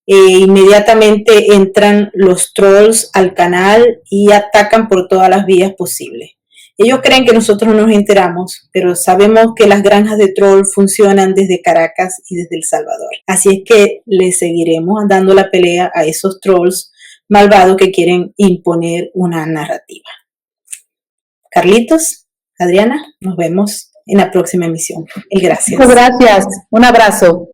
inmediatamente entran los trolls al canal y atacan por todas las vías posibles. Ellos creen que nosotros no nos enteramos, pero sabemos que las granjas de troll funcionan desde Caracas y desde El Salvador. Así es que le seguiremos dando la pelea a esos trolls malvados que quieren imponer una narrativa. Carlitos, Adriana, nos vemos en la próxima emisión. Gracias. Muchas gracias. Un abrazo.